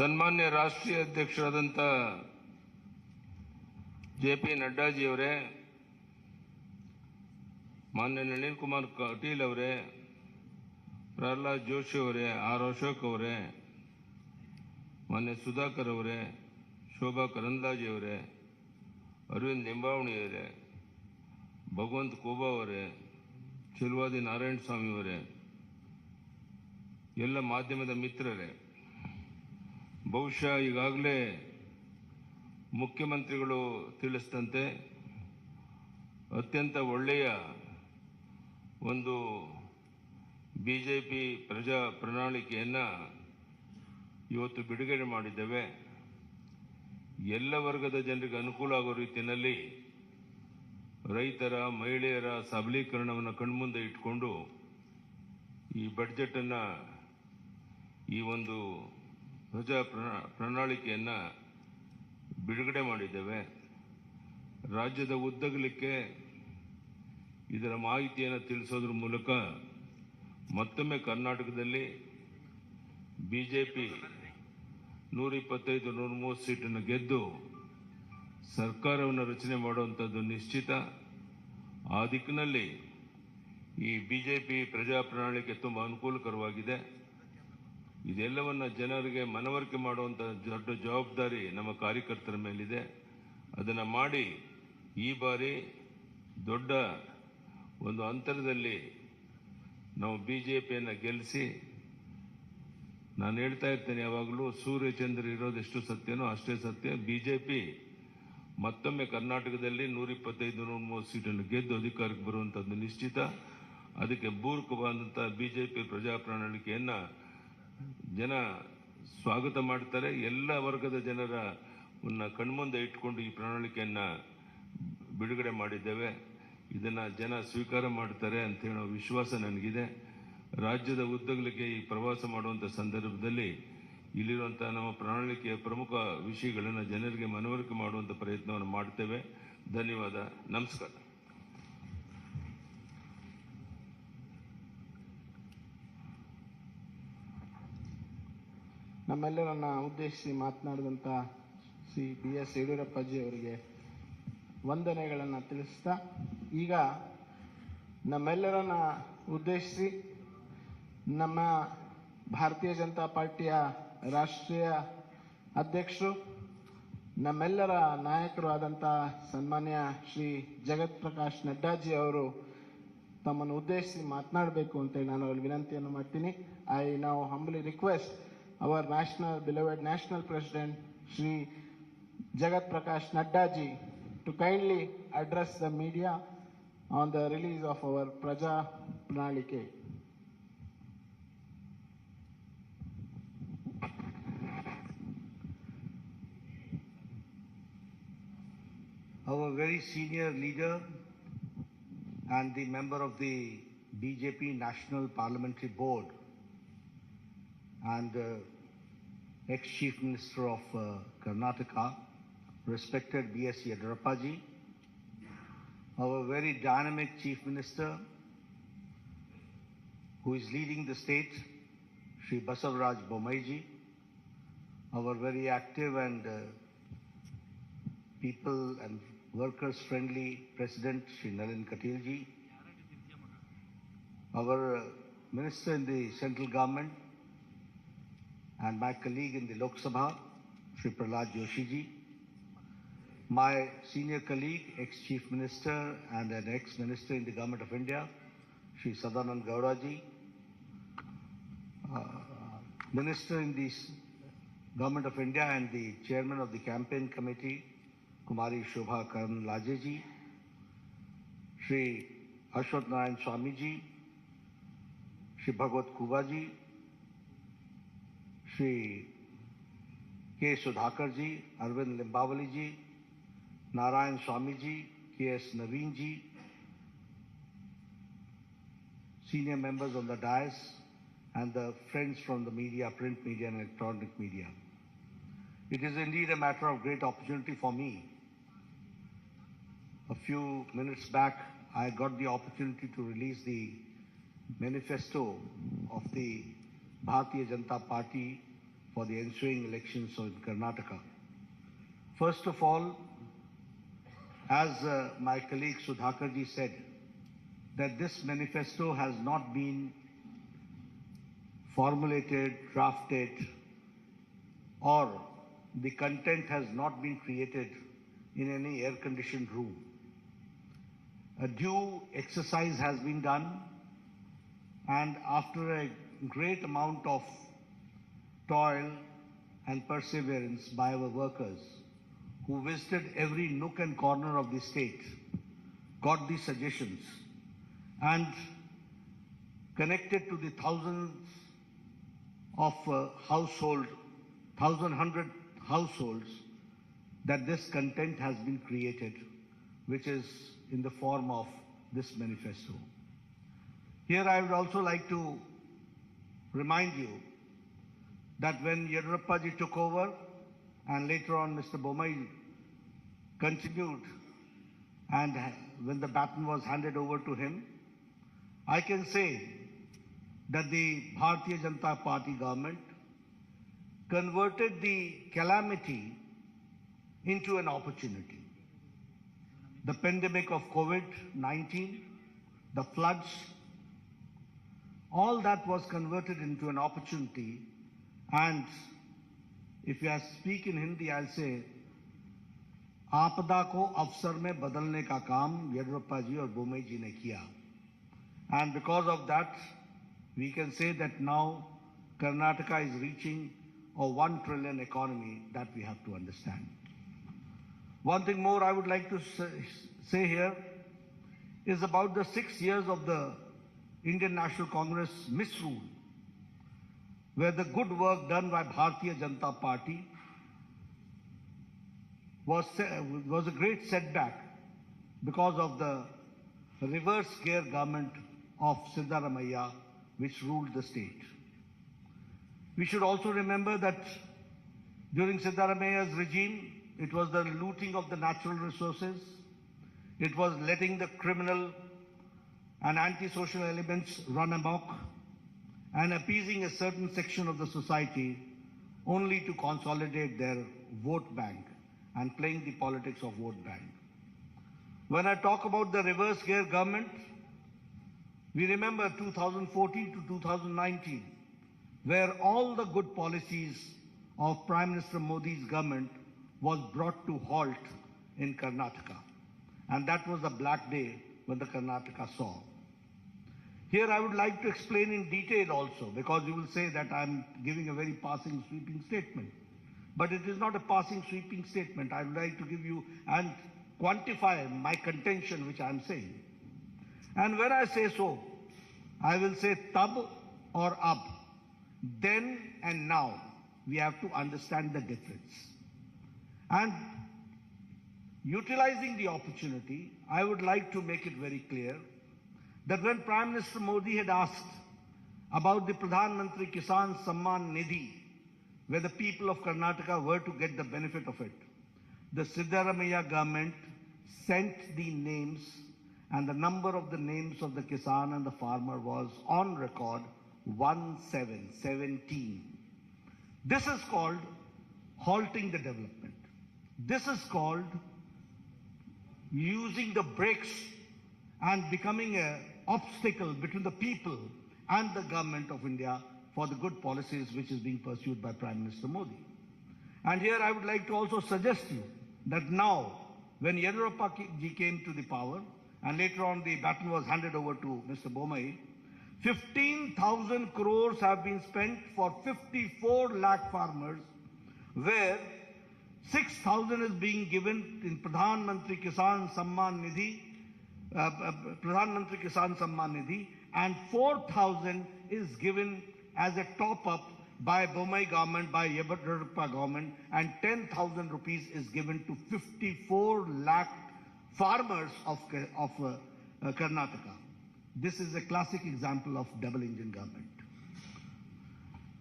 ಸನ್ಮಾನ್ಯ ರಾಷ್ಟ್ರೀಯ ಅಧ್ಯಕ್ಷರಾದಂಥ JP ನಡ್ಡಾಜಿಯವರೇ, ಮಾನ್ಯ ನಳಿನ್ ಕುಮಾರ್ ಕಟೀಲ್ ಅವರೇ, ಪ್ರಹ್ಲಾದ್ ಜೋಶಿ ಅವರೇ, R ಅಶೋಕ್ ಅವರೇ, ಮಾನ್ಯ ಸುಧಾಕರ್ ಅವರೇ, ಶೋಭಾ ಕರಂದ್ಲಾಜೆ ಅವರೇ, ಅರವಿಂದ್ ನಿಂಬಾವಣಿ ಅವರೇ, ಭಗವಂತ್ ಕೋಬಾ ಅವರೇ, ಚಿಲ್ವಾದಿ ನಾರಾಯಣ ಸ್ವಾಮಿ ಅವರೇ, ಎಲ್ಲ ಮಾಧ್ಯಮದ ಮಿತ್ರರೇ, ಬಹುಶಃ ಈಗಾಗಲೇ ಮುಖ್ಯಮಂತ್ರಿಗಳು ತಿಳಿಸಿದಂತೆ ಅತ್ಯಂತ ಒಳ್ಳೆಯ ಒಂದು ಬಿಜೆಪಿ ಪ್ರಜಾ ಪ್ರಣಾಳಿಕೆಯನ್ನು ಇವತ್ತು ಬಿಡುಗಡೆ ಮಾಡಿದ್ದೇವೆ. ಎಲ್ಲ ವರ್ಗದ ಜನರಿಗೆ ಅನುಕೂಲ ಆಗೋ ರೀತಿಯಲ್ಲಿ ರೈತರ, ಮಹಿಳೆಯರ ಸಬಲೀಕರಣವನ್ನು ಕಣ್ಮುಂದೆ ಇಟ್ಕೊಂಡು ಈ ಬಡ್ಜೆಟನ್ನು, ಈ ಒಂದು ಪ್ರಜಾ ಪ್ರಣಾಳಿಕೆಯನ್ನು ಬಿಡುಗಡೆ ಮಾಡಿದ್ದೇವೆ. ರಾಜ್ಯದ ಉದ್ದಗಲಕ್ಕೆ ಇದರ ಮಾಹಿತಿಯನ್ನು ತಿಳಿಸೋದ್ರ ಮೂಲಕ ಮತ್ತೊಮ್ಮೆ ಕರ್ನಾಟಕದಲ್ಲಿ ಬಿಜೆಪಿ 125-130 ಸೀಟನ್ನು ಗೆದ್ದು ಸರ್ಕಾರವನ್ನು ರಚನೆ ಮಾಡುವಂಥದ್ದು ನಿಶ್ಚಿತ. ಆ ದಿಕ್ಕಿನಲ್ಲಿ ಈ ಬಿಜೆಪಿ ಪ್ರಜಾ ಪ್ರಣಾಳಿಕೆ ತುಂಬ ಅನುಕೂಲಕರವಾಗಿದೆ. ಇದೆಲ್ಲವನ್ನ ಜನರಿಗೆ ಮನವರಿಕೆ ಮಾಡುವಂಥ ದೊಡ್ಡ ಜವಾಬ್ದಾರಿ ನಮ್ಮ ಕಾರ್ಯಕರ್ತರ ಮೇಲಿದೆ. ಅದನ್ನು ಮಾಡಿ ಈ ಬಾರಿ ದೊಡ್ಡ ಒಂದು ಅಂತರದಲ್ಲಿ ನಾವು ಬಿಜೆಪಿಯನ್ನು ಗೆಲ್ಲಿಸಿ, ನಾನು ಹೇಳ್ತಾ ಇರ್ತೇನೆ ಯಾವಾಗಲೂ, ಸೂರ್ಯಚಂದ್ರ ಇರೋದೆಷ್ಟು ಸತ್ಯನೋ ಅಷ್ಟೇ ಸತ್ಯ. ಬಿಜೆಪಿ ಮತ್ತೊಮ್ಮೆ ಕರ್ನಾಟಕದಲ್ಲಿ 125-130 ಸೀಟನ್ನು ಗೆದ್ದು ಅಧಿಕಾರಕ್ಕೆ ಬರುವಂಥದ್ದು ನಿಶ್ಚಿತ. ಅದಕ್ಕೆ ಪೂರಕವಾದಂಥ ಬಿಜೆಪಿ ಪ್ರಜಾ ಪ್ರಣಾಳಿಕೆಯನ್ನು ಜನ ಸ್ವಾಗತ ಮಾಡ್ತಾರೆ. ಎಲ್ಲ ವರ್ಗದ ಜನರ ಕಣ್ಮುಂದೆ ಇಟ್ಕೊಂಡು ಈ ಪ್ರಣಾಳಿಕೆಯನ್ನು ಬಿಡುಗಡೆ ಮಾಡಿದ್ದೇವೆ. ಇದನ್ನು ಜನ ಸ್ವೀಕಾರ ಮಾಡ್ತಾರೆ ಅಂತ ಹೇಳೋ ವಿಶ್ವಾಸ ನನಗಿದೆ. ರಾಜ್ಯದ ಉದ್ದಗಲಕ್ಕೆ ಈ ಪ್ರವಾಸ ಮಾಡುವಂಥ ಸಂದರ್ಭದಲ್ಲಿ ಇಲ್ಲಿರುವಂಥ ನಮ್ಮ ಪ್ರಣಾಳಿಕೆಯ ಪ್ರಮುಖ ವಿಷಯಗಳನ್ನು ಜನರಿಗೆ ಮನವರಿಕೆ ಮಾಡುವಂಥ ಪ್ರಯತ್ನವನ್ನು ಮಾಡ್ತೇವೆ. ಧನ್ಯವಾದ. ನಮಸ್ಕಾರ. ನಮ್ಮೆಲ್ಲರನ್ನ ಉದ್ದೇಶಿಸಿ ಮಾತನಾಡಿದಂಥ ಶ್ರೀ BS ಯಡಿಯೂರಪ್ಪಾಜಿ ಅವರಿಗೆ ವಂದನೆಗಳನ್ನು ತಿಳಿಸ್ತಾ, ಈಗ ನಮ್ಮೆಲ್ಲರನ್ನ ಉದ್ದೇಶಿಸಿ ನಮ್ಮ ಭಾರತೀಯ ಜನತಾ ಪಾರ್ಟಿಯ ರಾಷ್ಟ್ರೀಯ ಅಧ್ಯಕ್ಷರು, ನಮ್ಮೆಲ್ಲರ ನಾಯಕರು ಆದಂಥ ಸನ್ಮಾನ್ಯ ಶ್ರೀ ಜಗತ್ ಪ್ರಕಾಶ್ ನಡ್ಡಾಜಿ ಅವರು ತಮ್ಮನ್ನು ಉದ್ದೇಶಿಸಿ ಮಾತನಾಡಬೇಕು ಅಂತೇಳಿ ನಾನು ಅವರಿಗೆ ವಿನಂತಿಯನ್ನು ಮಾಡ್ತೀನಿ. I now ಹಂಬಲಿ request our beloved national president Shri Jagat Prakash Nadda ji to kindly address the media on the release of our Praja Pranalike. Our very senior leader and the member of the BJP National Parliamentary Board and ex-Chief Minister of Karnataka, respected B.S. Yediyurappa, our very dynamic Chief Minister who is leading the state, Shri Basavaraj Bommai, our very active and people and workers friendly President Shri Narendra, our Minister in the central government, and my colleague in the Lok Sabha, Shri Prahlad Joshi ji, my senior colleague, ex-Chief Minister and an ex-Minister in the Government of India, Shri Sadanand Gowda ji, Minister in the Government of India and the Chairman of the Campaign Committee, Kumari Shobha Karnlaje ji, Shri Ashwat Narayan Swami ji, Shri Bhagwat Kuba ji, Shri K. Sudhakar ji, Arvind Limbawali ji, Narayan Swami ji, K.S. Naveen ji, senior members on the dais, and the friends from the media, print media and electronic media. It is indeed a matter of great opportunity for me. A few minutes back, I got the opportunity to release the manifesto of the Bharatiya Janata Party for the ensuing elections in Karnataka. First of all, as my colleague Sudhakar ji said, that this manifesto has not been formulated, drafted, or the content has not been created in any air-conditioned room. A due exercise has been done, and after a great amount of toil and perseverance by our workers who visited every nook and corner of the state, got the suggestions and connected to the thousands of hundred households that this content has been created, which is in the form of this manifesto. Here I would also like to remind you that when Yediyurappa took over and later on Mr. Bommai continued and when the baton was handed over to him, I can say that the Bharatiya Janata Party government converted the calamity into an opportunity. The pandemic of COVID-19, the floods, all that was converted into an opportunity. And if I speak in Hindi, I'll say, आपदा को अवसर में बदलने का काम येडियुरप्पा जी और बोम्मई जी ने किया. And because of that, we can say that now Karnataka is reaching a 1 trillion economy. That we have to understand. One thing more I would like to say here is about the 6 years of the Indian National Congress misrule, where the good work done by Bharatiya Janata Party was a great setback because of the reverse gear government of Siddaramaiah, which ruled the state. We should also remember that during Siddaramaiah's regime, it was the looting of the natural resources, it was letting the criminal and antisocial elements run amok, and appeasing a certain section of the society only to consolidate their vote bank and playing the politics of vote bank. When I talk about the reverse gear government, we remember 2014 to 2019, where all the good policies of Prime Minister Modi's government was brought to halt in Karnataka. And that was the black day when the Karnataka saw. Here I would like to explain in detail also, because you will say that I'm giving a very passing, sweeping statement. But it is not a passing, sweeping statement. I would like to give you and quantify my contention which I'm saying. And when I say so, I will say tab or ab. Then and now, we have to understand the difference. And utilizing the opportunity, I would like to make it very clear that when Prime Minister Modi had asked about the Pradhan Mantri Kisan Samman Nidhi, where the people of Karnataka were to get the benefit of it, the Siddaramaiah government sent the names, and the number of the names of the Kisan and the farmer was on record 1717. This is called halting the development. This is called using the brakes and becoming an obstacle between the people and the government of India for the good policies which is being pursued by Prime Minister Modi. And here I would like to also suggest you that now, when Yediyurappa ji came to the power, and later on the baton was handed over to Mr. Bommai, 15,000 crores have been spent for 54 lakh farmers, where 6,000 is being given in Pradhan Mantri Kisan Samman Nidhi, and 4,000 is given as a top-up by Bommai government, by Yediyurappa government, and 10,000 rupees is given to 54 lakh farmers of Karnataka. This is a classic example of double engine government.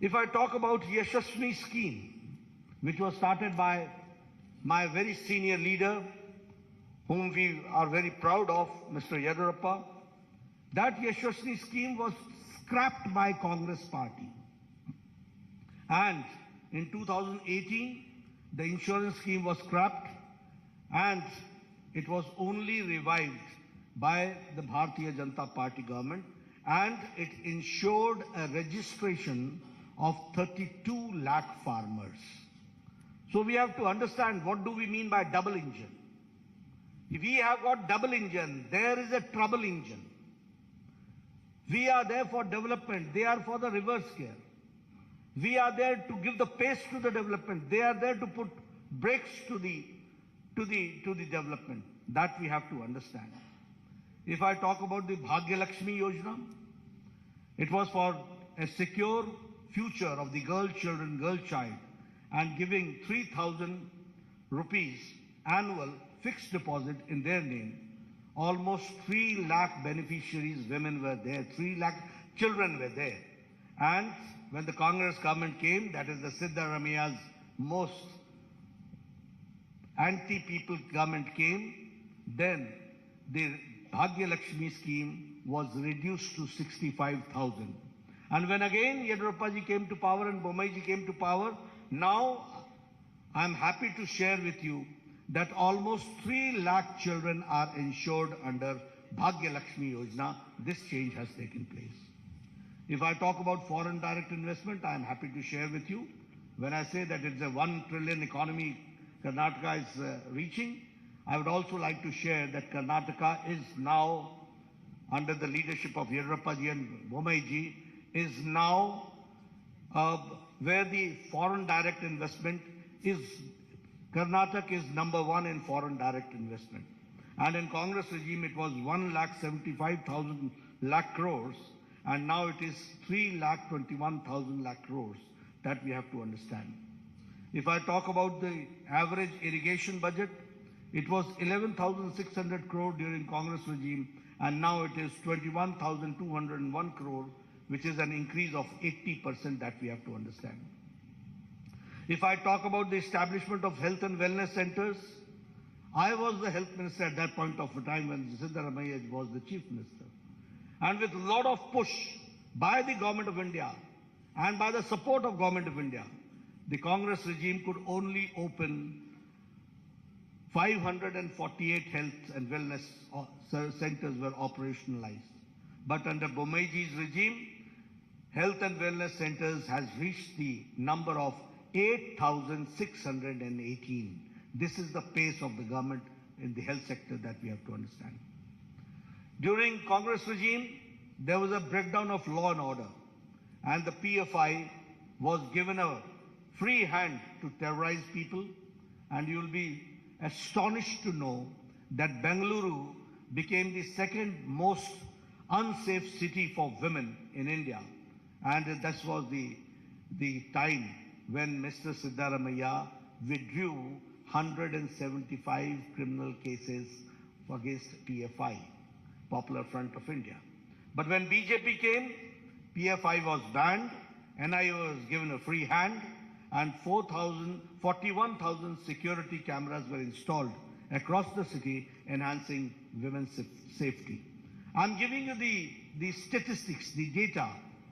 If I talk about Yashasvi scheme, which was started by my very senior leader, whom we are very proud of, Mr. Yediyurappa, that Yashasvi scheme was scrapped by Congress party. And in 2018, the insurance scheme was scrapped, and it was only revived by the Bharatiya Janata Party government, and it ensured a registration of 32 lakh farmers. So we have to understand, what do we mean by double engine? If we have got double engine, there is a trouble engine. We are there for development, they are for the reverse gear. We are there to give the pace to the development, they are there to put brakes to the development. That we have to understand. If I talk about the Bhagya Lakshmi Yojana, it was for a secure future of the girl child, and giving 3,000 rupees annual fixed deposit in their name. Almost 3 lakh beneficiaries, women were there, 3 lakh children were there. And when the Congress government came, that is the Siddaramaiah's most anti-people government came, then the Bhagya Lakshmi scheme was reduced to 65,000. And when again Yediyurappa ji came to power and Bommai ji came to power, now I am happy to share with you that almost 3 lakh children are insured under Bhagya Lakshmi Yojana. This change has taken place. If I talk about foreign direct investment, I am happy to share with you. When I say that it's a 1 trillion economy Karnataka is reaching, I would also like to share that Karnataka is now, under the leadership of Yediyurappa ji and Bommai ji, is now where the foreign direct investment is, Karnataka is number 1 in foreign direct investment. And in Congress regime, it was 1,75,000 lakh crores, and now it is 3,21,000 lakh crores. That we have to understand. If I talk about the average irrigation budget, it was 11,600 crore during Congress regime, and now it is 21,201 crore, which is an increase of 80% that we have to understand. If I talk about the establishment of health and wellness centers, I was the health minister at that point of time when Siddaramaiah was the chief minister. And with a lot of push by the government of India and by the support of government of India, the Congress regime could only open 548 health and wellness centers were operationalized. But under Bommai ji's regime, health and wellness centers has reached the number of 8,618. This is the pace of the government in the health sector that we have to understand. During Congress regime, there was a breakdown of law and order, and the PFI was given a free hand to terrorize people, and you will be astonished to know that Bengaluru became the second most unsafe city for women in India, and that was the time when Mr. Siddaramaiah withdrew 175 criminal cases against PFI, Popular Front of India. But when BJP came, PFI was banned, NIA was given a free hand, and 41,000 security cameras were installed across the city, enhancing women's safety. I'm giving you the statistics, the data,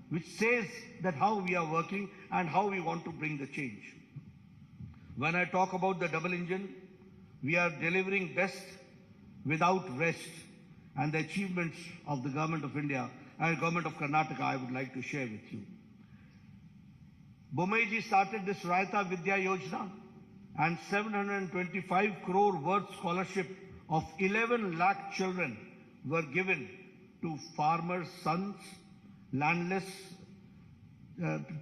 which says that how we are working and how we want to bring the change. When I talk about the double engine, we are delivering best without rest, and the achievements of the government of India and government of Karnataka I would like to share with you. Bommai ji started this Raita Vidya Yojana, and 725 crore worth scholarship of 11 lakh children were given to farmers' sons, landless,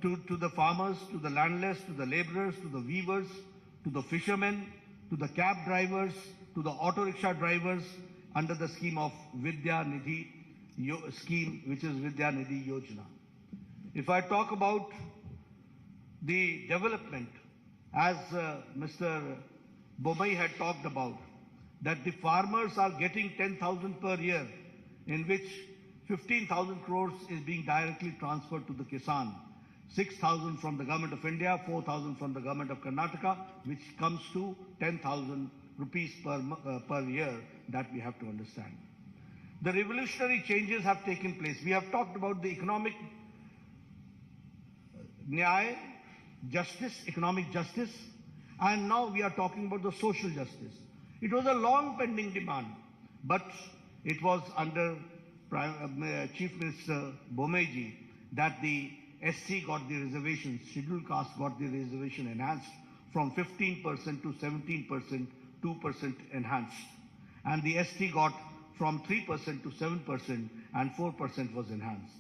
to the farmers, to the landless, to the laborers, to the weavers, to the fishermen, to the cab drivers, to the auto rickshaw drivers under the scheme of Vidya Nidhi scheme, which is Vidya Nidhi Yojana. If I talk about the development, as Mr. Bommai had talked about, that the farmers are getting 10,000 per year, in which 15,000 crores is being directly transferred to the Kisan, 6,000 from the government of India, 4,000 from the government of Karnataka, which comes to 10,000 rupees per year, that we have to understand. The revolutionary changes have taken place. We have talked about the economic nyaya, justice, economic justice, and now we are talking about the social justice. It was a long pending demand, but it was under Chief Minister Bommai ji that the SC got the reservation, scheduled caste got the reservation enhanced from 15% to 17%, 2% enhanced. And the ST got from 3% to 7% and 4% was enhanced.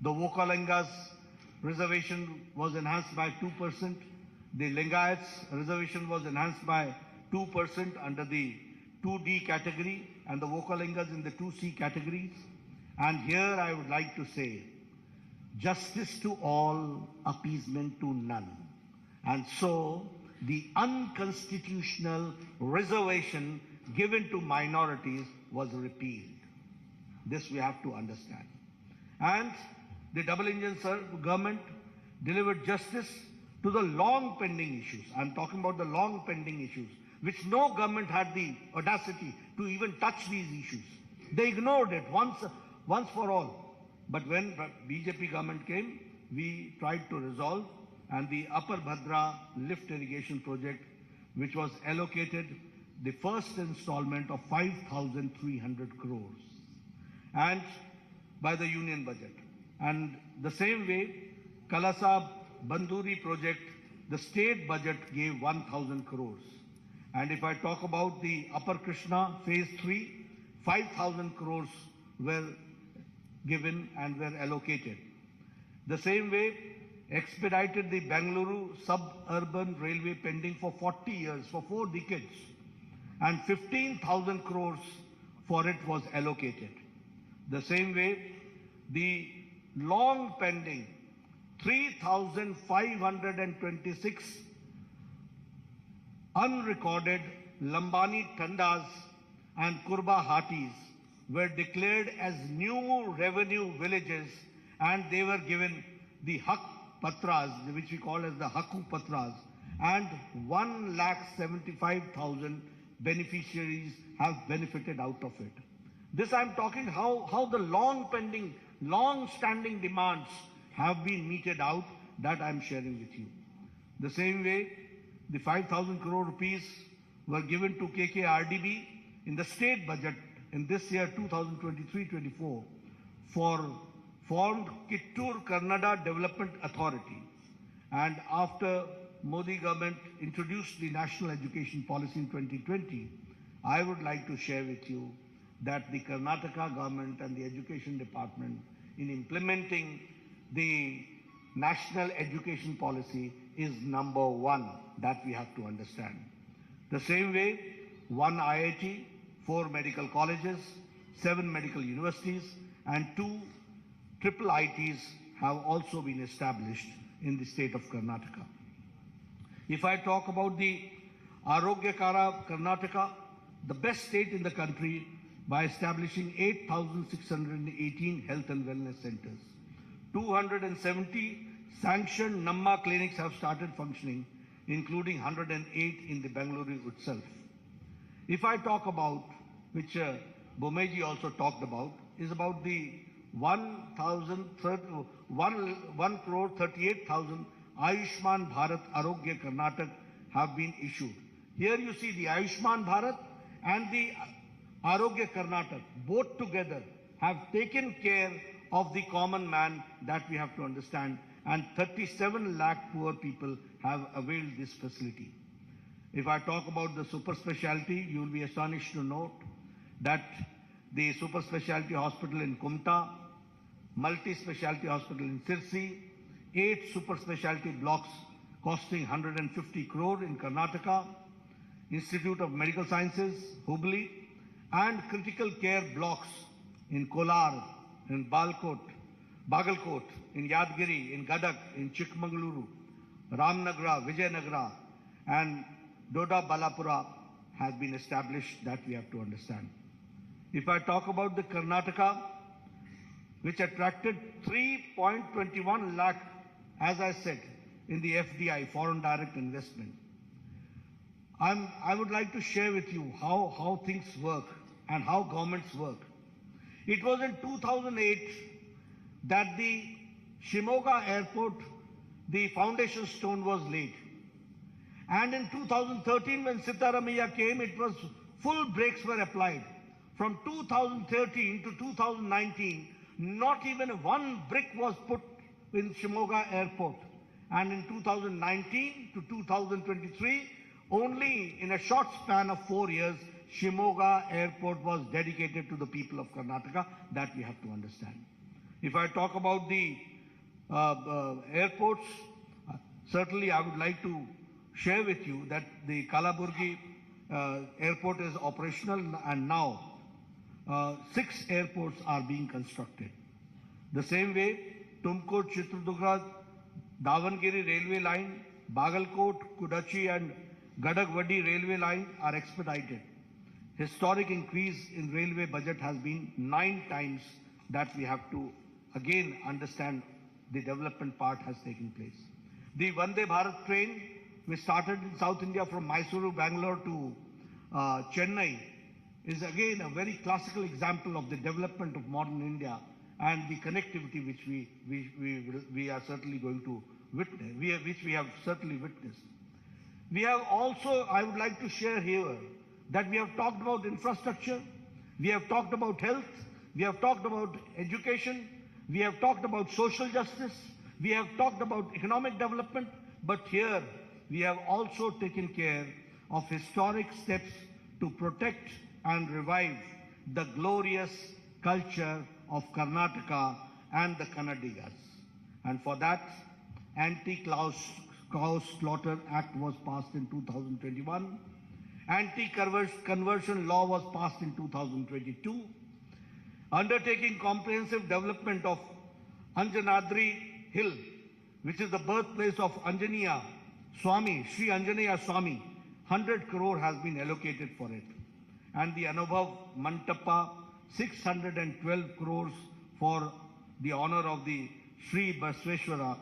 The Vokalingas reservation was enhanced by 2%. The Lingayats reservation was enhanced by 2% under the 2D category, and the Vokalingas in the 2C categories. And here I would like to say, justice to all, appeasement to none. And so the unconstitutional reservation given to minorities was repealed. This we have to understand. And the double engine government delivered justice to the long pending issues. I'm talking about the long pending issues. which no government had the audacity to even touch these issues. They ignored it once for all. But when BJP government came, we tried to resolve, and the Upper Bhadra lift irrigation project, which was allocated the first installment of 5,300 crores and by the union budget. And the same way, Kalasa Banduri project, the state budget gave 1,000 crores. And if I talk about the Upper Krishna phase 3, 5,000 crores were given and were allocated. The same way, expedited the Bengaluru suburban railway pending for 40 years, for 4 decades, and 15,000 crores for it was allocated. The same way, the long pending 3,526 unrecorded Lambani Tandas and Kurba Hatis were declared as new revenue villages, and they were given the Hak Patras, which we call as the Haku Patras, and 1,75,000 beneficiaries have benefited out of it. This I'm talking how the long-standing demands have been meted out, that I'm sharing with you. The same way, the 5,000 crore rupees were given to KKRDB in the state budget in this year 2023-24 for formed Kittur Kannada Development Authority. And after Modi government introduced the national education policy in 2020, I would like to share with you that the Karnataka government and the education department, in implementing the national education policy, is number one. That we have to understand. The same way, 1 IIT, 4 medical colleges, 7 medical universities, and 2 triple ITs have also been established in the state of Karnataka. If I talk about the Arogyakara Karnataka, the best state in the country, by establishing 8,618 health and wellness centers. 270 sanctioned Namma clinics have started functioning, including 108 in the Bengaluru itself. If I talk about, which Bommai also talked about, is about the 1,38,000 Ayushman Bharat Arogya Karnataka have been issued. Here you see the Ayushman Bharat and the Arogya Karnataka, both together have taken care of the common man, that we have to understand, and 37 lakh poor people have availed this facility. If I talk about the super specialty, you will be astonished to note that the super specialty hospital in Kumta, multi-specialty hospital in Sirsi, 8 super specialty blocks costing 150 crore in Karnataka, Institute of Medical Sciences, Hubli, and critical care blocks in Kolar, in Bagalkot, in Yadgiri, in Gadak, in Chikmagaluru, Ramnagara, Vijayanagara, and Doda Balapura has been established, that we have to understand. If I talk about the Karnataka, which attracted 3.21 lakh, as I said, in the FDI, foreign direct investment. I would like to share with you how things work and how governments work. It was in 2008 that the Shimoga airport, the foundation stone was laid. And in 2013, when Sitaramaiah came, it was full brakes were applied. From 2013 to 2019, not even one brick was put in Shimoga airport. And in 2019 to 2023, only in a short span of 4 years, Shimoga airport was dedicated to the people of Karnataka. That we have to understand. If I talk about the airports, certainly I would like to share with you that the Kalaburgi airport is operational, and now 6 airports are being constructed. The same way, Tumkur, Chitradurga, Davangere railway line, Bagalkot, Kudachi and Gadagwadi railway line are expedited. Historic increase in railway budget has been 9 times, that we have to again understand the development part has taken place. The Vande Bharat train we started in South India from Mysuru, Bangalore to Chennai, is again a very classical example of the development of modern India and the connectivity which we are certainly going to witness, which we have certainly witnessed. We have also, I would like to share here, that we have talked about infrastructure, we have talked about health, we have talked about education, we have talked about social justice, we have talked about economic development, but here we have also taken care of historic steps to protect and revive the glorious culture of Karnataka and the Kannadigas. And for that, Anti-Cow Slaughter Act was passed in 2021. Anti-conversion law was passed in 2022. Undertaking comprehensive development of Anjanadri Hill, which is the birthplace of Anjaneya Swami, Sri Anjaneya Swami, 100 crore has been allocated for it. And the Anubhav Mantapa, 612 crores for the honor of the Sri Basveshwara,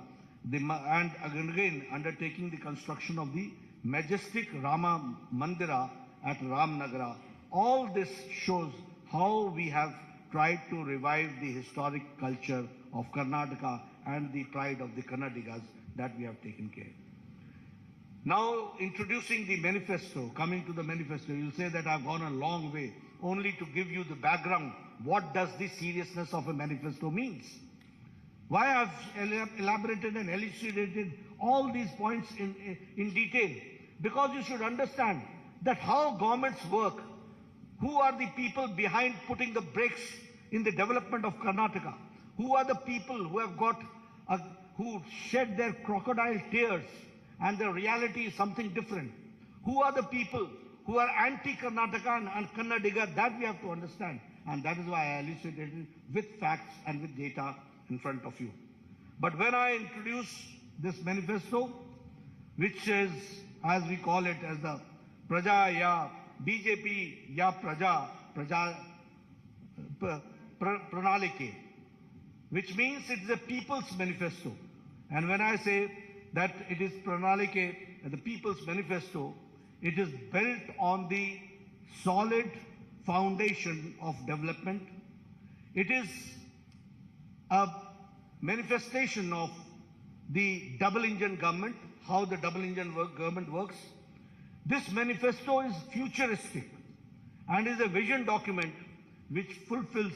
and again undertaking the construction of the majestic Rama Mandira at Ramnagara. All this shows how we have tried to revive the historic culture of Karnataka and the pride of the Kannadigas that we have taken care. Now, introducing the manifesto, coming to the manifesto, you'll say that I've gone a long way only to give you the background. What does the seriousness of a manifesto means? Why I've elaborated and elucidated all these points in detail? Because you should understand that how governments work, who are the people behind putting the brakes in the development of Karnataka, who are the people who have who shed their crocodile tears and the reality is something different. Who are the people who are anti-Karnataka and Kannadiga, that we have to understand. And that is why I elucidated with facts and with data in front of you. But when I introduce this manifesto, which is, as we call it, as the Praja Ya BJP Ya Praja Pranalike, which means it is a people's manifesto. And when I say that it is Pranalike, the people's manifesto, it is built on the solid foundation of development. It is a manifestation of the double engine government, how the double engine government works. This manifesto is futuristic and is a vision document which fulfills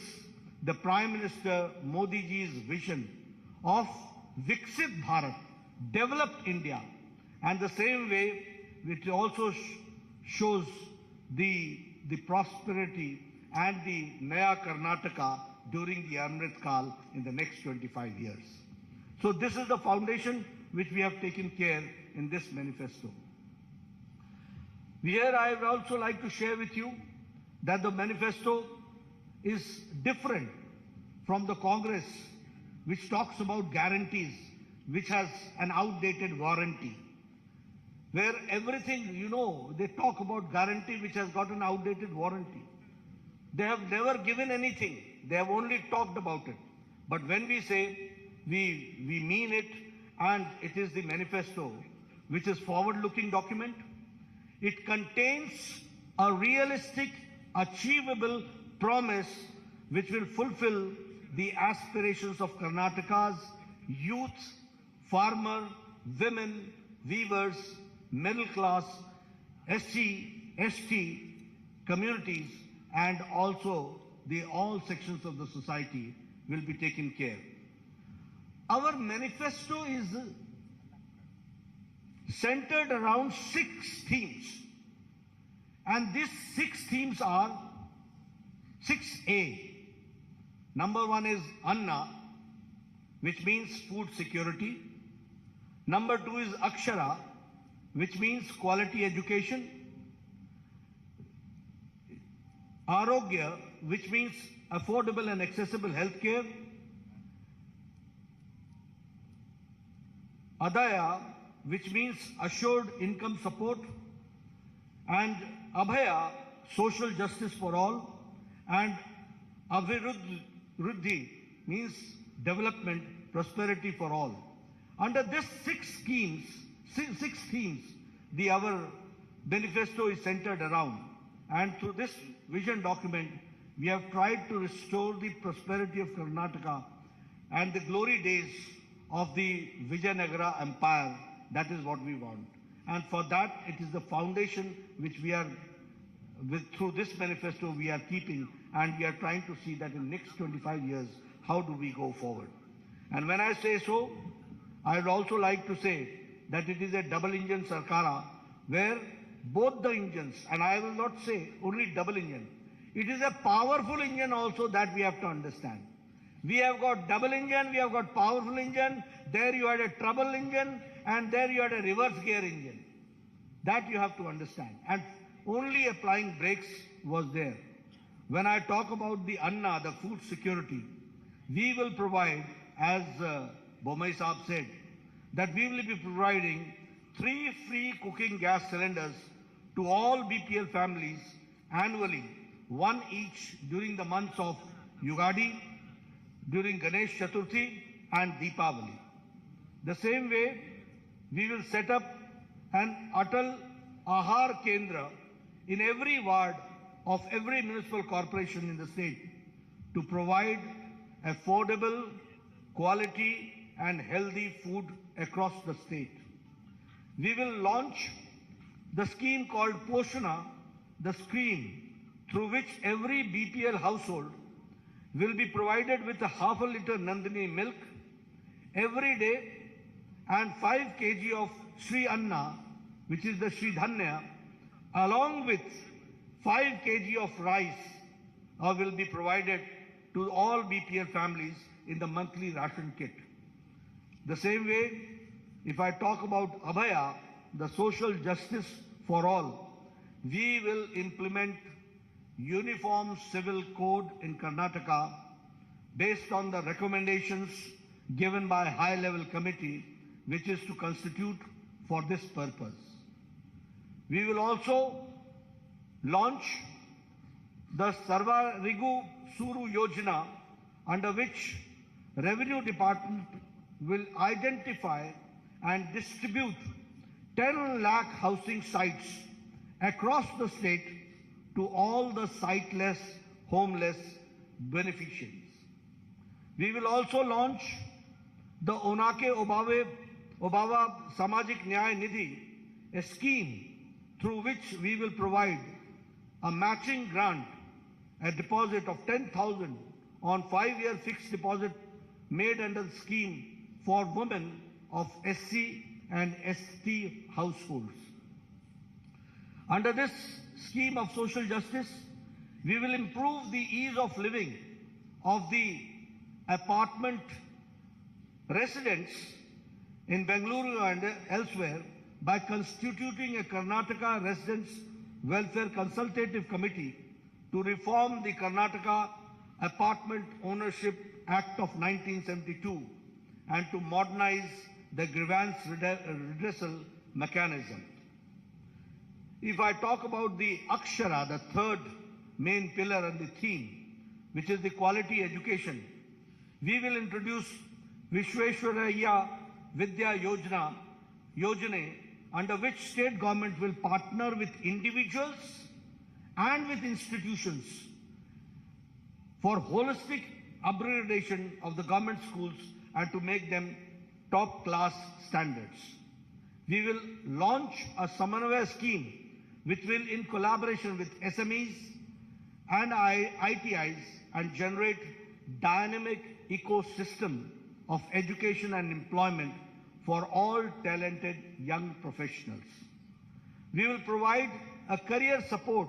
the Prime Minister Modi ji's vision of Viksit Bharat, developed India, and the same way it also shows the prosperity and the Naya Karnataka during the Amrit Kal in the next 25 years. So this is the foundation which we have taken care in this manifesto. Here I would also like to share with you that the manifesto is different from the Congress, which talks about guarantees, which has an outdated warranty. Where everything, they talk about guarantee which has got an outdated warranty. They have never given anything. They have only talked about it. But when we say we mean it, and it is the manifesto, which is forward-looking document, it contains a realistic, achievable promise which will fulfill the aspirations of Karnataka's youth, farmer, women, weavers, middle class, SC, ST communities, and also all sections of the society will be taken care. Our manifesto is centered around 6 themes. And these 6 themes are 6A. Number 1 is Anna, which means food security. Number 2 is Akshara, which means quality education. Arogya, which means affordable and accessible health care. Adaya, which means assured income support. And Abhaya, social justice for all. And Aviruddhi means development, prosperity for all. Under these 6 schemes, six themes our manifesto is centered around. And through this vision document, we have tried to restore the prosperity of Karnataka and the glory days of the Vijayanagara Empire. That is what we want. And for that, it is the foundation which we are, through this manifesto, we are keeping, and we are trying to see that in next 25 years, how do we go forward. And when I say so, I would also like to say that it is a double-engine Sarkara, where both the engines, and I will not say only double engine, it is a powerful engine also that we have to understand. We have got double engine, we have got powerful engine, there you had a treble engine, and there you had a reverse gear engine. That you have to understand. And only applying brakes was there. When I talk about the Anna, the food security, we will provide, as Bommai Saab said, that we will be providing 3 free cooking gas cylinders to all BPL families annually, 1 each during the months of Yugadi, during Ganesh Chaturthi and Deepavali. The same way, we will set up an Atal Ahar Kendra in every ward of every municipal corporation in the state to provide affordable, quality and healthy food across the state. We will launch the scheme called Poshana, the scheme through which every BPL household will be provided with a half a liter Nandini milk every day and 5 kg of Sri Anna, which is the Sri Dhanya, along with 5 kg of rice will be provided to all BPL families in the monthly ration kit. The same way, if I talk about Abhaya, the social justice for all, we will implement uniform civil code in Karnataka based on the recommendations given by a high-level committee which is to constitute for this purpose. We will also launch the Sarva Rigu Suru Yojana, under which Revenue Department will identify and distribute 10 lakh housing sites across the state to all the siteless, homeless beneficiaries. We will also launch the Onake Obava Samajik Nyaya Nidhi, a scheme through which we will provide a matching grant, a deposit of 10,000 on 5-year fixed deposit made under the scheme for women of SC and ST households. Under this scheme of social justice, we will improve the ease of living of the apartment residents in Bengaluru and elsewhere by constituting a Karnataka Residents Welfare Consultative Committee to reform the Karnataka Apartment Ownership Act of 1972 and to modernize the grievance redressal mechanism. If I talk about the Akshara, the third main pillar and the theme, which is the quality education, we will introduce Vishweshwaraya Vidya Yojana, under which state government will partner with individuals and with institutions for holistic upgradation of the government schools and to make them top class standards. We will launch a Samanvaya scheme which will, in collaboration with SMEs and ITIs, and generate dynamic ecosystem of education and employment for all talented young professionals. We will provide a career support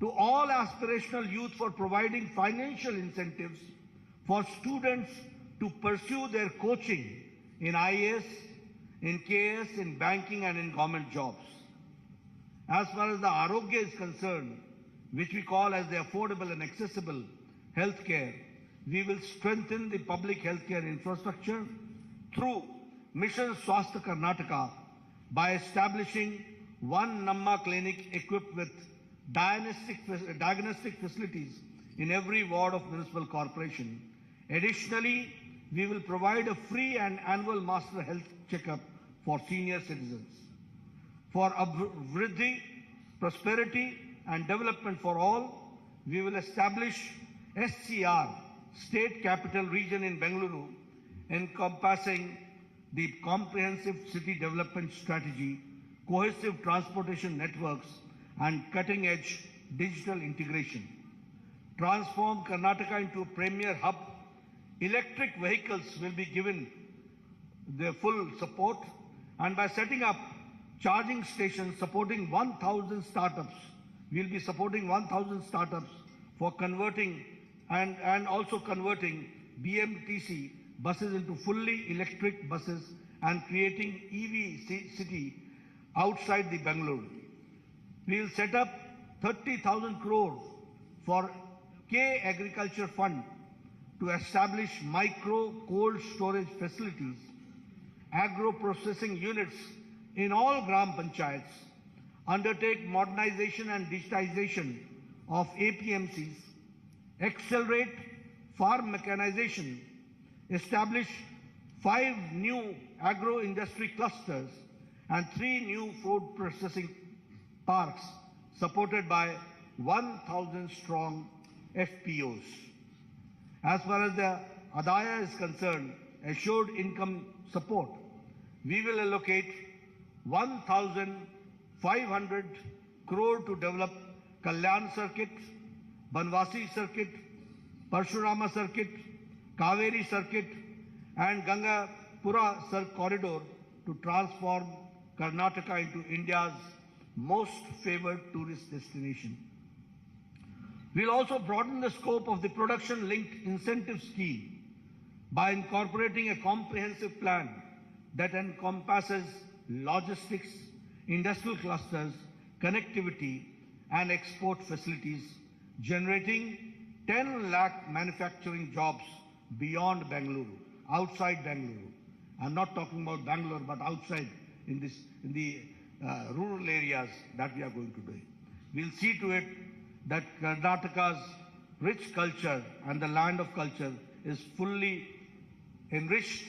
to all aspirational youth for providing financial incentives for students to pursue their coaching in IAS, in KS, in banking and in government jobs. As far as the Arogya is concerned, which we call as the affordable and accessible healthcare, we will strengthen the public healthcare infrastructure through Mission Swasthya Karnataka by establishing one Namma clinic equipped with diagnostic facilities in every ward of municipal corporation. Additionally, we will provide a free and annual master health checkup for senior citizens. For Vriddhi, prosperity and development for all, we will establish SCR, State Capital Region in Bengaluru, encompassing the comprehensive city development strategy, cohesive transportation networks, and cutting-edge digital integration. Transform Karnataka into a premier hub. Electric vehicles will be given their full support, and by setting up charging stations supporting 1,000 startups, we will be supporting 1,000 startups for converting and also converting BMTC buses into fully electric buses and creating EV city outside the Bangalore. We will set up 30,000 crore for K Agriculture Fund to establish micro cold storage facilities, agro processing units in all Gram Panchayats, undertake modernization and digitization of APMCs, accelerate farm mechanization, establish 5 new agro-industry clusters and 3 new food processing parks supported by 1,000 strong FPOs. As far as the Adaya is concerned, assured income support, we will allocate 1,500 crore to develop Kalyan Circuit, Banwasi Circuit, Parshurama Circuit, Kaveri Circuit, and Gangapura corridor to transform Karnataka into India's most favored tourist destination. We will also broaden the scope of the production-linked incentive scheme by incorporating a comprehensive plan that encompasses logistics, industrial clusters, connectivity, and export facilities, generating 10 lakh manufacturing jobs beyond Bengaluru, outside Bengaluru. I'm not talking about Bangalore, but outside in the rural areas that we are going to do. We'll see to it that Karnataka's rich culture and the land of culture is fully enriched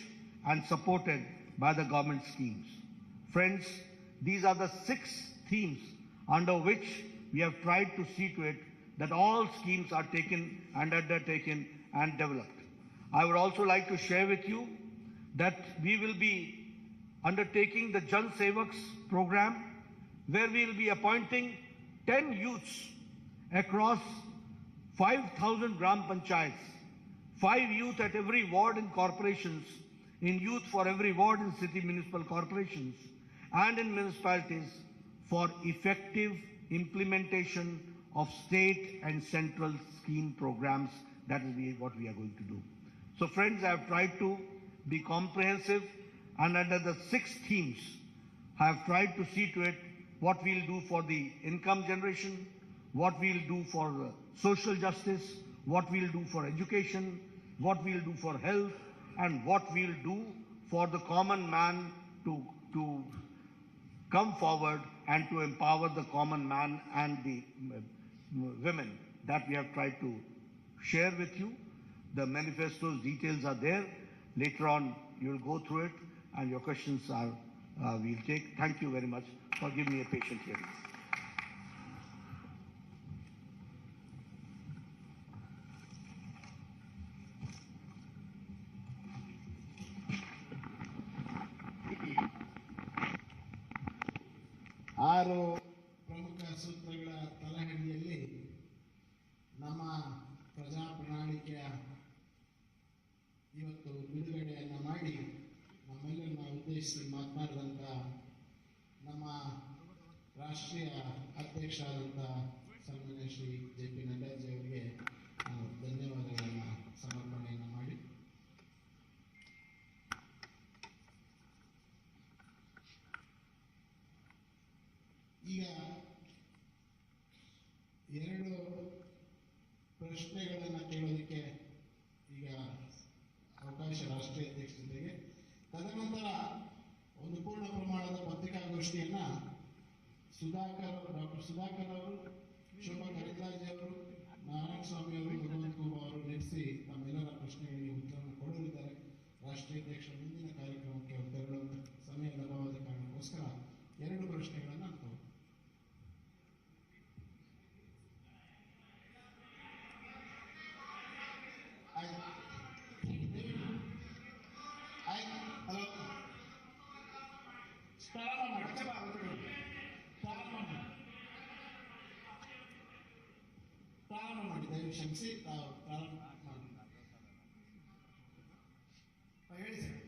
and supported by the government schemes. Friends, these are the 6 themes under which we have tried to see to it that all schemes are taken and undertaken and developed. I would also like to share with you that we will be undertaking the Jan Sevaks program, where we will be appointing 10 youths across 5,000 Gram Panchayats, 5 youth at every ward in corporations, in youth for every ward in city municipal corporations, and in municipalities for effective implementation of state and central scheme programs. That is what we are going to do. So friends, I have tried to be comprehensive, and under the 6 themes, I have tried to see to it what we will do for the income generation, what we will do for social justice, what we will do for education, what we will do for health, and what we will do for the common man to come forward and to empower the common man and the women. That we have tried to share with you. The manifesto's details are there. Later on, you will go through it, and your questions we'll take. Thank you very much for giving me a patient hearing. ಆರು ಪ್ರಮುಖ ಸೂತ್ರಗಳ ತಲಹದಿಯಲ್ಲಿ ನಮ್ಮ ಪ್ರಜಾ ಪ್ರಣಾಳಿಕೆಯ ಇವತ್ತು ಬಿಡುಗಡೆಯನ್ನು ಮಾಡಿ ನಮ್ಮೆಲ್ಲರನ್ನ ಉದ್ದೇಶಿಸಿ ಮಾತನಾಡಿದಂಥ ನಮ್ಮ ರಾಷ್ಟ್ರೀಯ ಅಧ್ಯಕ್ಷರಾದಂಥ ಸನ್ಮಾನ್ಯ ಶ್ರೀ JP ನಡ್ಡಾಜಿ ಅವರಿಗೆ ನಾನು ಧನ್ಯವಾದಗಳನ್ನು ಸಮರ್ಪಣೆಯನ್ನು ಮಾಡಿ ಈಗ 2 ಪ್ರಶ್ನೆಗಳನ್ನು ಕೇಳೋದಕ್ಕೆ ಈಗ ಅವಕಾಶ ರಾಷ್ಟ್ರೀಯ ಅಧ್ಯಕ್ಷ ಜೊತೆಗೆ, ತದನಂತರ ಒಂದು ಪೂರ್ಣ ಪ್ರಮಾಣದ ಪತ್ರಿಕಾಗೋಷ್ಠಿಯನ್ನ ಡಾಕ್ಟರ್ ಸುಧಾಕರ್ ಅವರು, ಶೋಭಾ ಕರಂದ್ಲಾಜೆ ಅವರು, ನಾರಾಯಣ ಸ್ವಾಮಿ ಅವರು, ಭಗವಂತ ಕುಮಾರ್ ಅವರು ನಡೆಸಿ ತಮ್ಮೆಲ್ಲರ ಪ್ರಶ್ನೆಗಳಿಗೆ ಉತ್ತರವನ್ನು ಕೊಡಲಿದ್ದಾರೆ. ರಾಷ್ಟ್ರೀಯ ಅಧ್ಯಕ್ಷರ ಮುಂದಿನ ಕಾರ್ಯಕ್ರಮಕ್ಕೆ ತೆರಳುವ ಸಮಯದ ಅಭಾವದಿಂದ ಕ್ಷಮಿಸಿ ಪ್ರಾರಂಭ ಮಾಡಿ. ಹೇಳಿ ಸರ್.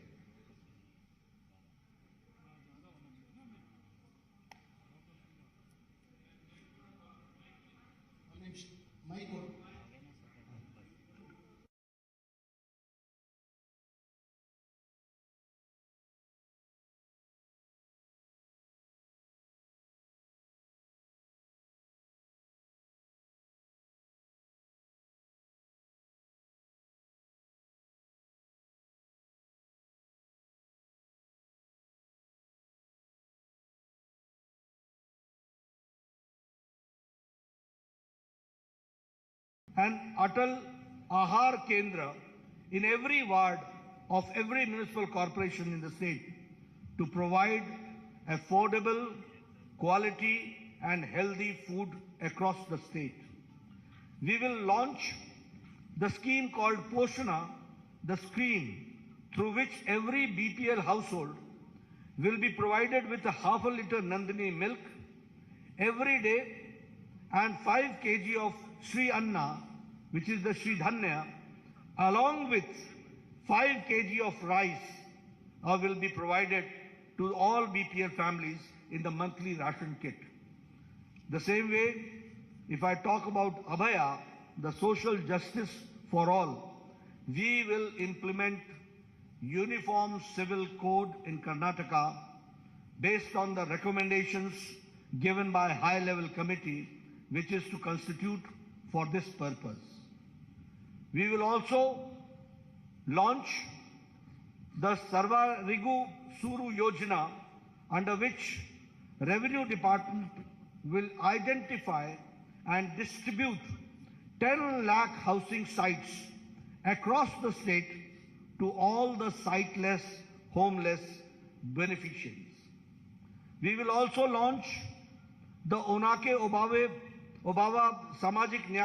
ಒಂದು ನಿಮಿಷ ಮೈಕ್ ಕೊಡು. An Atal Ahar Kendra in every ward of every municipal corporation in the state to provide affordable, quality and healthy food across the state. We will launch the scheme called Poshana, the scheme through which every BPL household will be provided with a half a liter Nandini milk every day and 5 kg of Sri Anna, which is the Sri Dhanya, along with 5 kg of rice will be provided to all BPL families in the monthly ration kit. The same way, if I talk about Abhaya, the social justice for all, we will implement uniform civil code in Karnataka based on the recommendations given by high level committee which is to constitute for this purpose. We will also launch the Sarvarigu Suru Yojana, under which Revenue Department will identify and distribute 10 lakh housing sites across the state to all the siteless, homeless beneficiaries. We will also launch the Onake Obava Samajik Nyaya